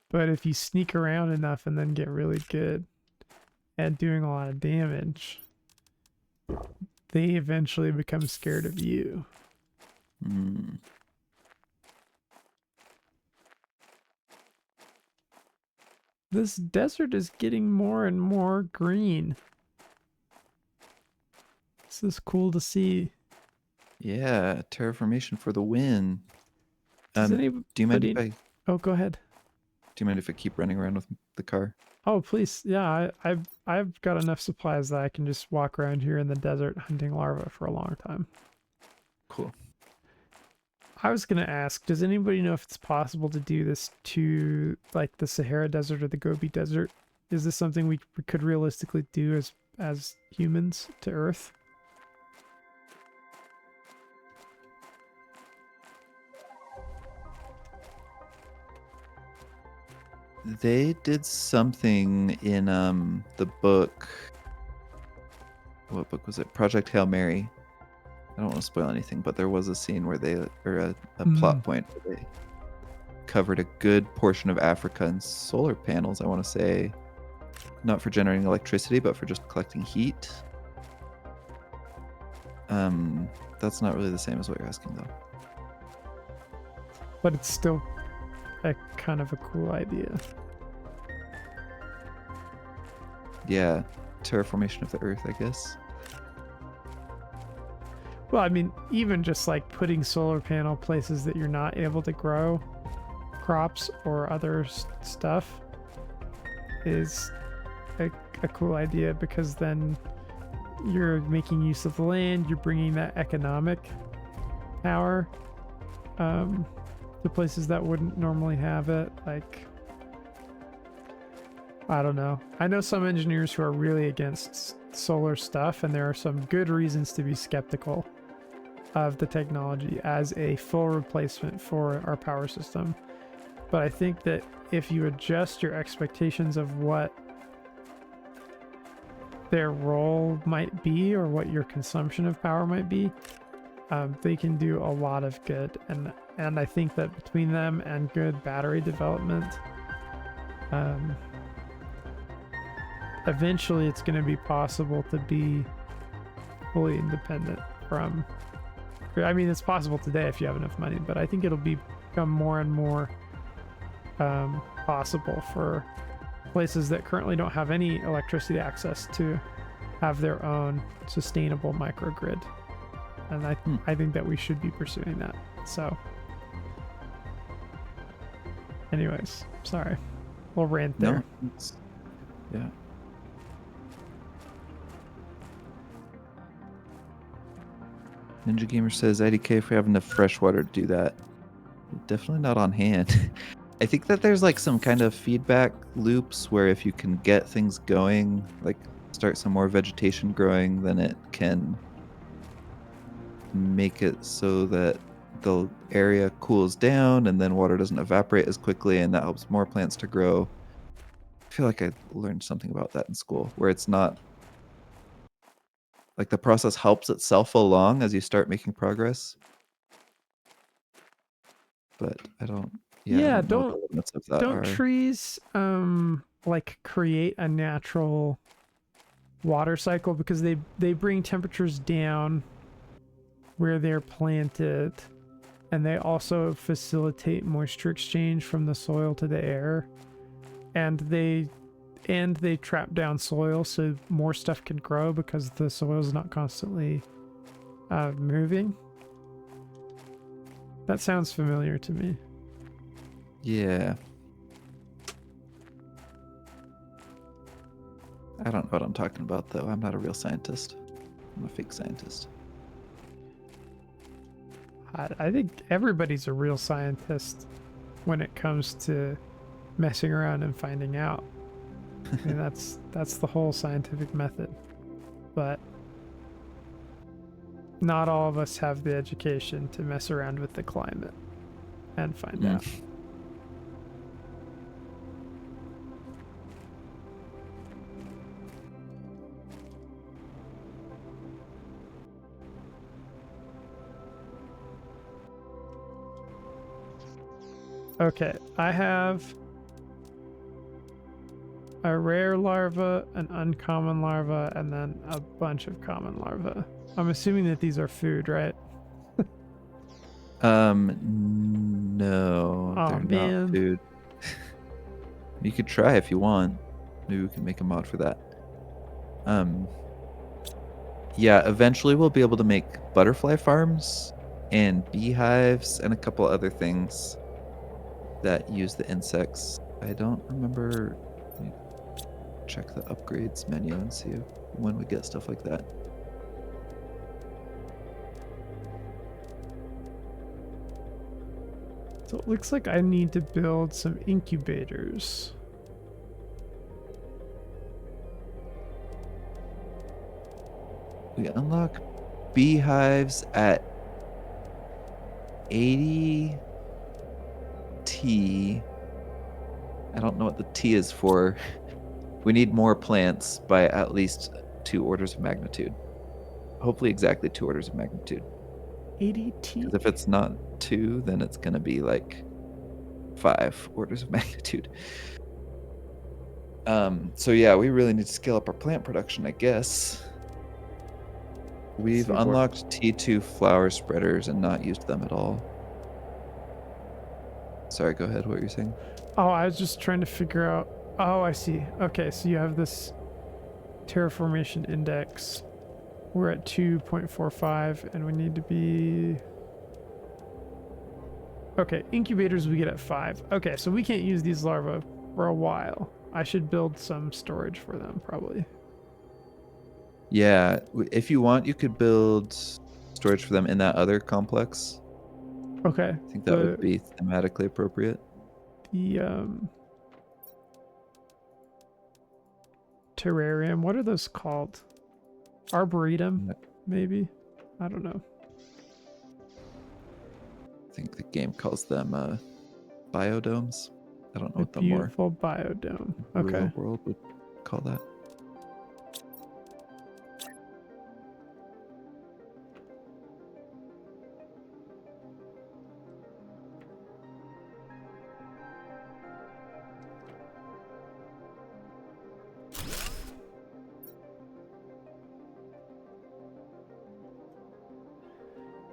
But if you sneak around enough and then get really good at doing a lot of damage, they eventually become scared of you. This desert is getting more and more green. This is cool to see. Yeah, terraformation for the win. Do you mind if I? Oh, go ahead. Do you mind if I keep running around with the car? Oh, please. Yeah, I've got enough supplies that I can just walk around here in the desert hunting larvae for a long time. Cool. I was gonna ask, does anybody know if it's possible to do this to like the Sahara Desert or the Gobi Desert? Is this something we could realistically do as humans to Earth? They did something in the book. What book was it? Project Hail Mary. I don't want to spoil anything, but there was a scene where they, or a plot point where they covered a good portion of Africa in solar panels, I want to say. Not for generating electricity, but for just collecting heat. That's not really the same as what you're asking, though. But it's still a kind of a cool idea. Yeah, terraformation of the Earth, I guess. Well, I mean, even just like putting solar panel places that you're not able to grow crops or other stuff is a cool idea, because then you're making use of the land, you're bringing that economic power to places that wouldn't normally have it. Like, I don't know. I know some engineers who are really against solar stuff, and there are some good reasons to be skeptical of the technology as a full replacement for our power system. But I think that if you adjust your expectations of what their role might be or what your consumption of power might be, they can do a lot of good. And I think that between them and good battery development, eventually it's going to be possible to be fully independent from, I mean, it's possible today if you have enough money, but I think it'll become more and more possible for places that currently don't have any electricity access to have their own sustainable microgrid. And I think that we should be pursuing that. So anyways, sorry. Little rant there. No, yeah. Ninja Gamer says, IDK, if we have enough fresh water to do that. Definitely not on hand. I think that there's like some kind of feedback loops where if you can get things going, like start some more vegetation growing, then it can make it so that the area cools down and then water doesn't evaporate as quickly, and that helps more plants to grow. I feel like I learned something about that in school, where it's not like the process helps itself along as you start making progress. But I don't Yeah, know what the limits of that don't are. trees like create a natural water cycle, because they bring temperatures down where they're planted, and they also facilitate moisture exchange from the soil to the air, and they trap down soil so more stuff can grow because the soil is not constantly moving. That sounds familiar to me. Yeah. I don't know what I'm talking about, though. I'm not a real scientist. I'm a fake scientist. I think everybody's a real scientist when it comes to messing around and finding out. I mean, that's the whole scientific method. But not all of us have the education to mess around with the climate and find out. Okay, I have a rare larva, an uncommon larva, and then a bunch of common larvae. I'm assuming that these are food, right? No, Aw, they're man. not food. You could try if you want. Maybe we can make a mod for that. Yeah, eventually we'll be able to make butterfly farms and beehives and a couple other things that use the insects. I don't remember. Let me check the upgrades menu and see when we get stuff like that. So it looks like I need to build some incubators. We unlock beehives at 80 T I don't know what the T is for. We need more plants by at least 2 orders of magnitude. Hopefully exactly 2 orders of magnitude. 80T. Because if it's not 2, then it's going to be like 5 orders of magnitude. So yeah, we really need to scale up our plant production, I guess. We've unlocked T2 flower spreaders and not used them at all. Sorry, go ahead. What were you saying? Oh, I was just trying to figure out. Oh, I see. Okay, so you have this terraformation index. We're at 2.45 and we need to be... Okay, incubators we get at 5. Okay, so we can't use these larvae for a while. I should build some storage for them, probably. Yeah, if you want, you could build storage for them in that other complex. Okay. I think that would be thematically appropriate. The terrarium, what are those called? Arboretum, maybe? I don't know. I think the game calls them biodomes. I don't know what the Beautiful biodome. Okay. real world would call that.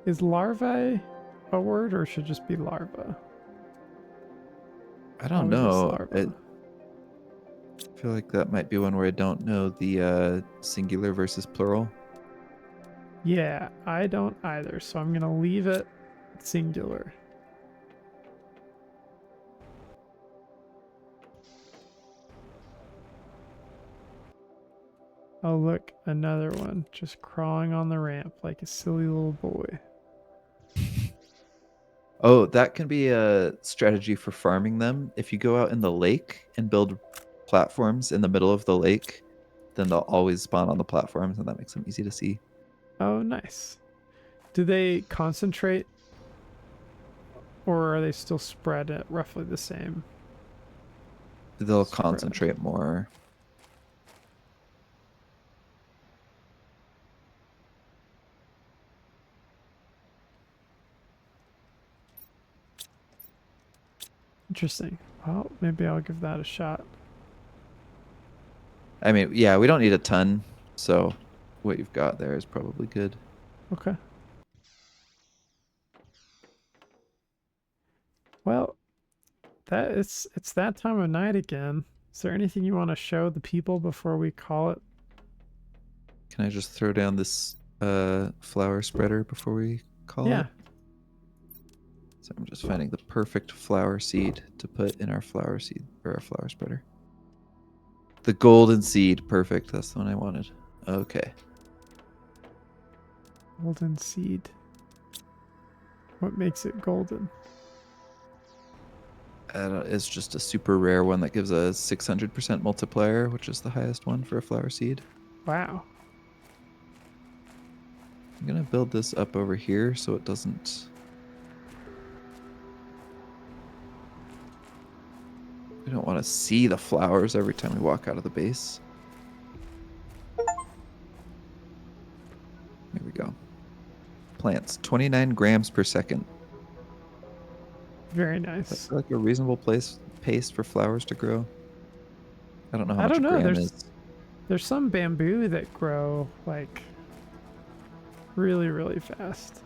Is larvae a word or should it just be larva? I don't know. I feel like that might be one where I don't know the singular versus plural. Yeah, I don't either, so I'm gonna leave it singular. Oh look, another one just crawling on the ramp like a silly little boy. Oh, that can be a strategy for farming them. If you go out in the lake and build platforms in the middle of the lake, then they'll always spawn on the platforms, and that makes them easy to see. Oh, nice. Do they concentrate, or are they still spread at roughly the same? They'll concentrate more. Interesting. Well, maybe I'll give that a shot. I mean, yeah, we don't need a ton, so what you've got there is probably good. Okay. Well, it's that time of night again. Is there anything you want to show the people before we call it? Can I just throw down this flower spreader before we call it? So I'm just finding the perfect flower seed to put in our flower seed or our flower spreader. The golden seed, perfect. That's the one I wanted. Okay. Golden seed. What makes it golden? It's just a super rare one that gives a 600% multiplier, which is the highest one for a flower seed. Wow. I'm gonna build this up over here so it doesn't... We don't want to see the flowers every time we walk out of the base. Here we go. Plants, 29 grams per second. Very nice. That's like a reasonable pace for flowers to grow. I don't know how much a gram is. There's some bamboo that grow like really, really fast.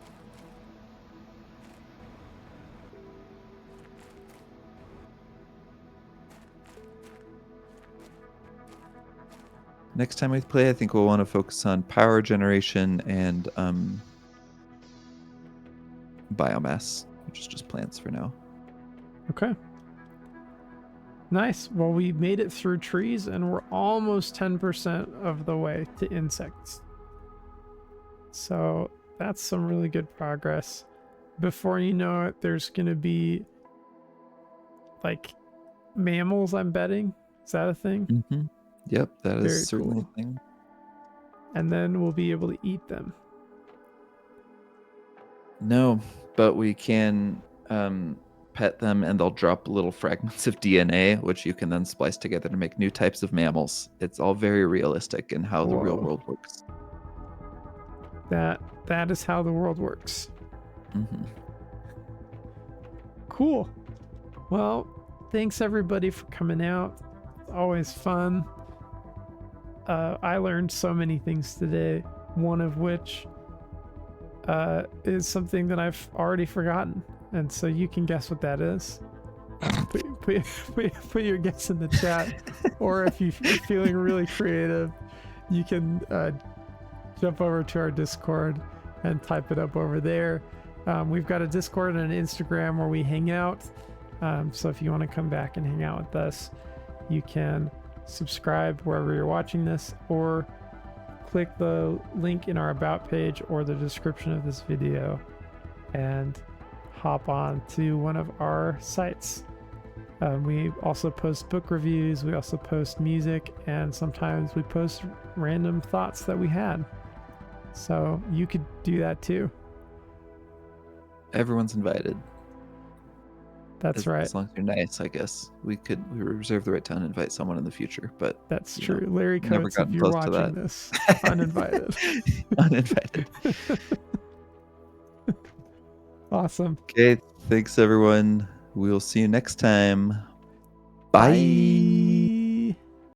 Next time we play, I think we'll want to focus on power generation and biomass, which is just plants for now. Okay. Nice. Well, we made it through trees and we're almost 10% of the way to insects. So that's some really good progress. Before you know it, there's going to be like mammals, I'm betting. Is that a thing? Mm-hmm. Yep, that is Very certainly cool. a thing. And then we'll be able to eat them. No, but we can pet them, and they'll drop little fragments of DNA, which you can then splice together to make new types of mammals. It's all very realistic in how the real Whoa. world works. That is how the world works. Mm-hmm. Cool. Well, thanks everybody for coming out. Always fun. I learned so many things today, one of which is something that I've already forgotten. And so you can guess what that is. Put your guess in the chat. Or if you're feeling really creative, you can jump over to our Discord and type it up over there. We've got a Discord and an Instagram where we hang out. So if you want to come back and hang out with us, you can subscribe wherever you're watching this, or click the link in our About page or the description of this video and hop on to one of our sites. We also post book reviews, we also post music, and sometimes we post random thoughts that we had. So you could do that too. Everyone's invited. That's right. As long as you're nice, I guess. We reserve the right to uninvite someone in the future, but that's true. Larry never Coates, if gotten you're close to watching that. this, uninvited. Uninvited. Awesome. Okay, thanks everyone. We'll see you next time. Bye.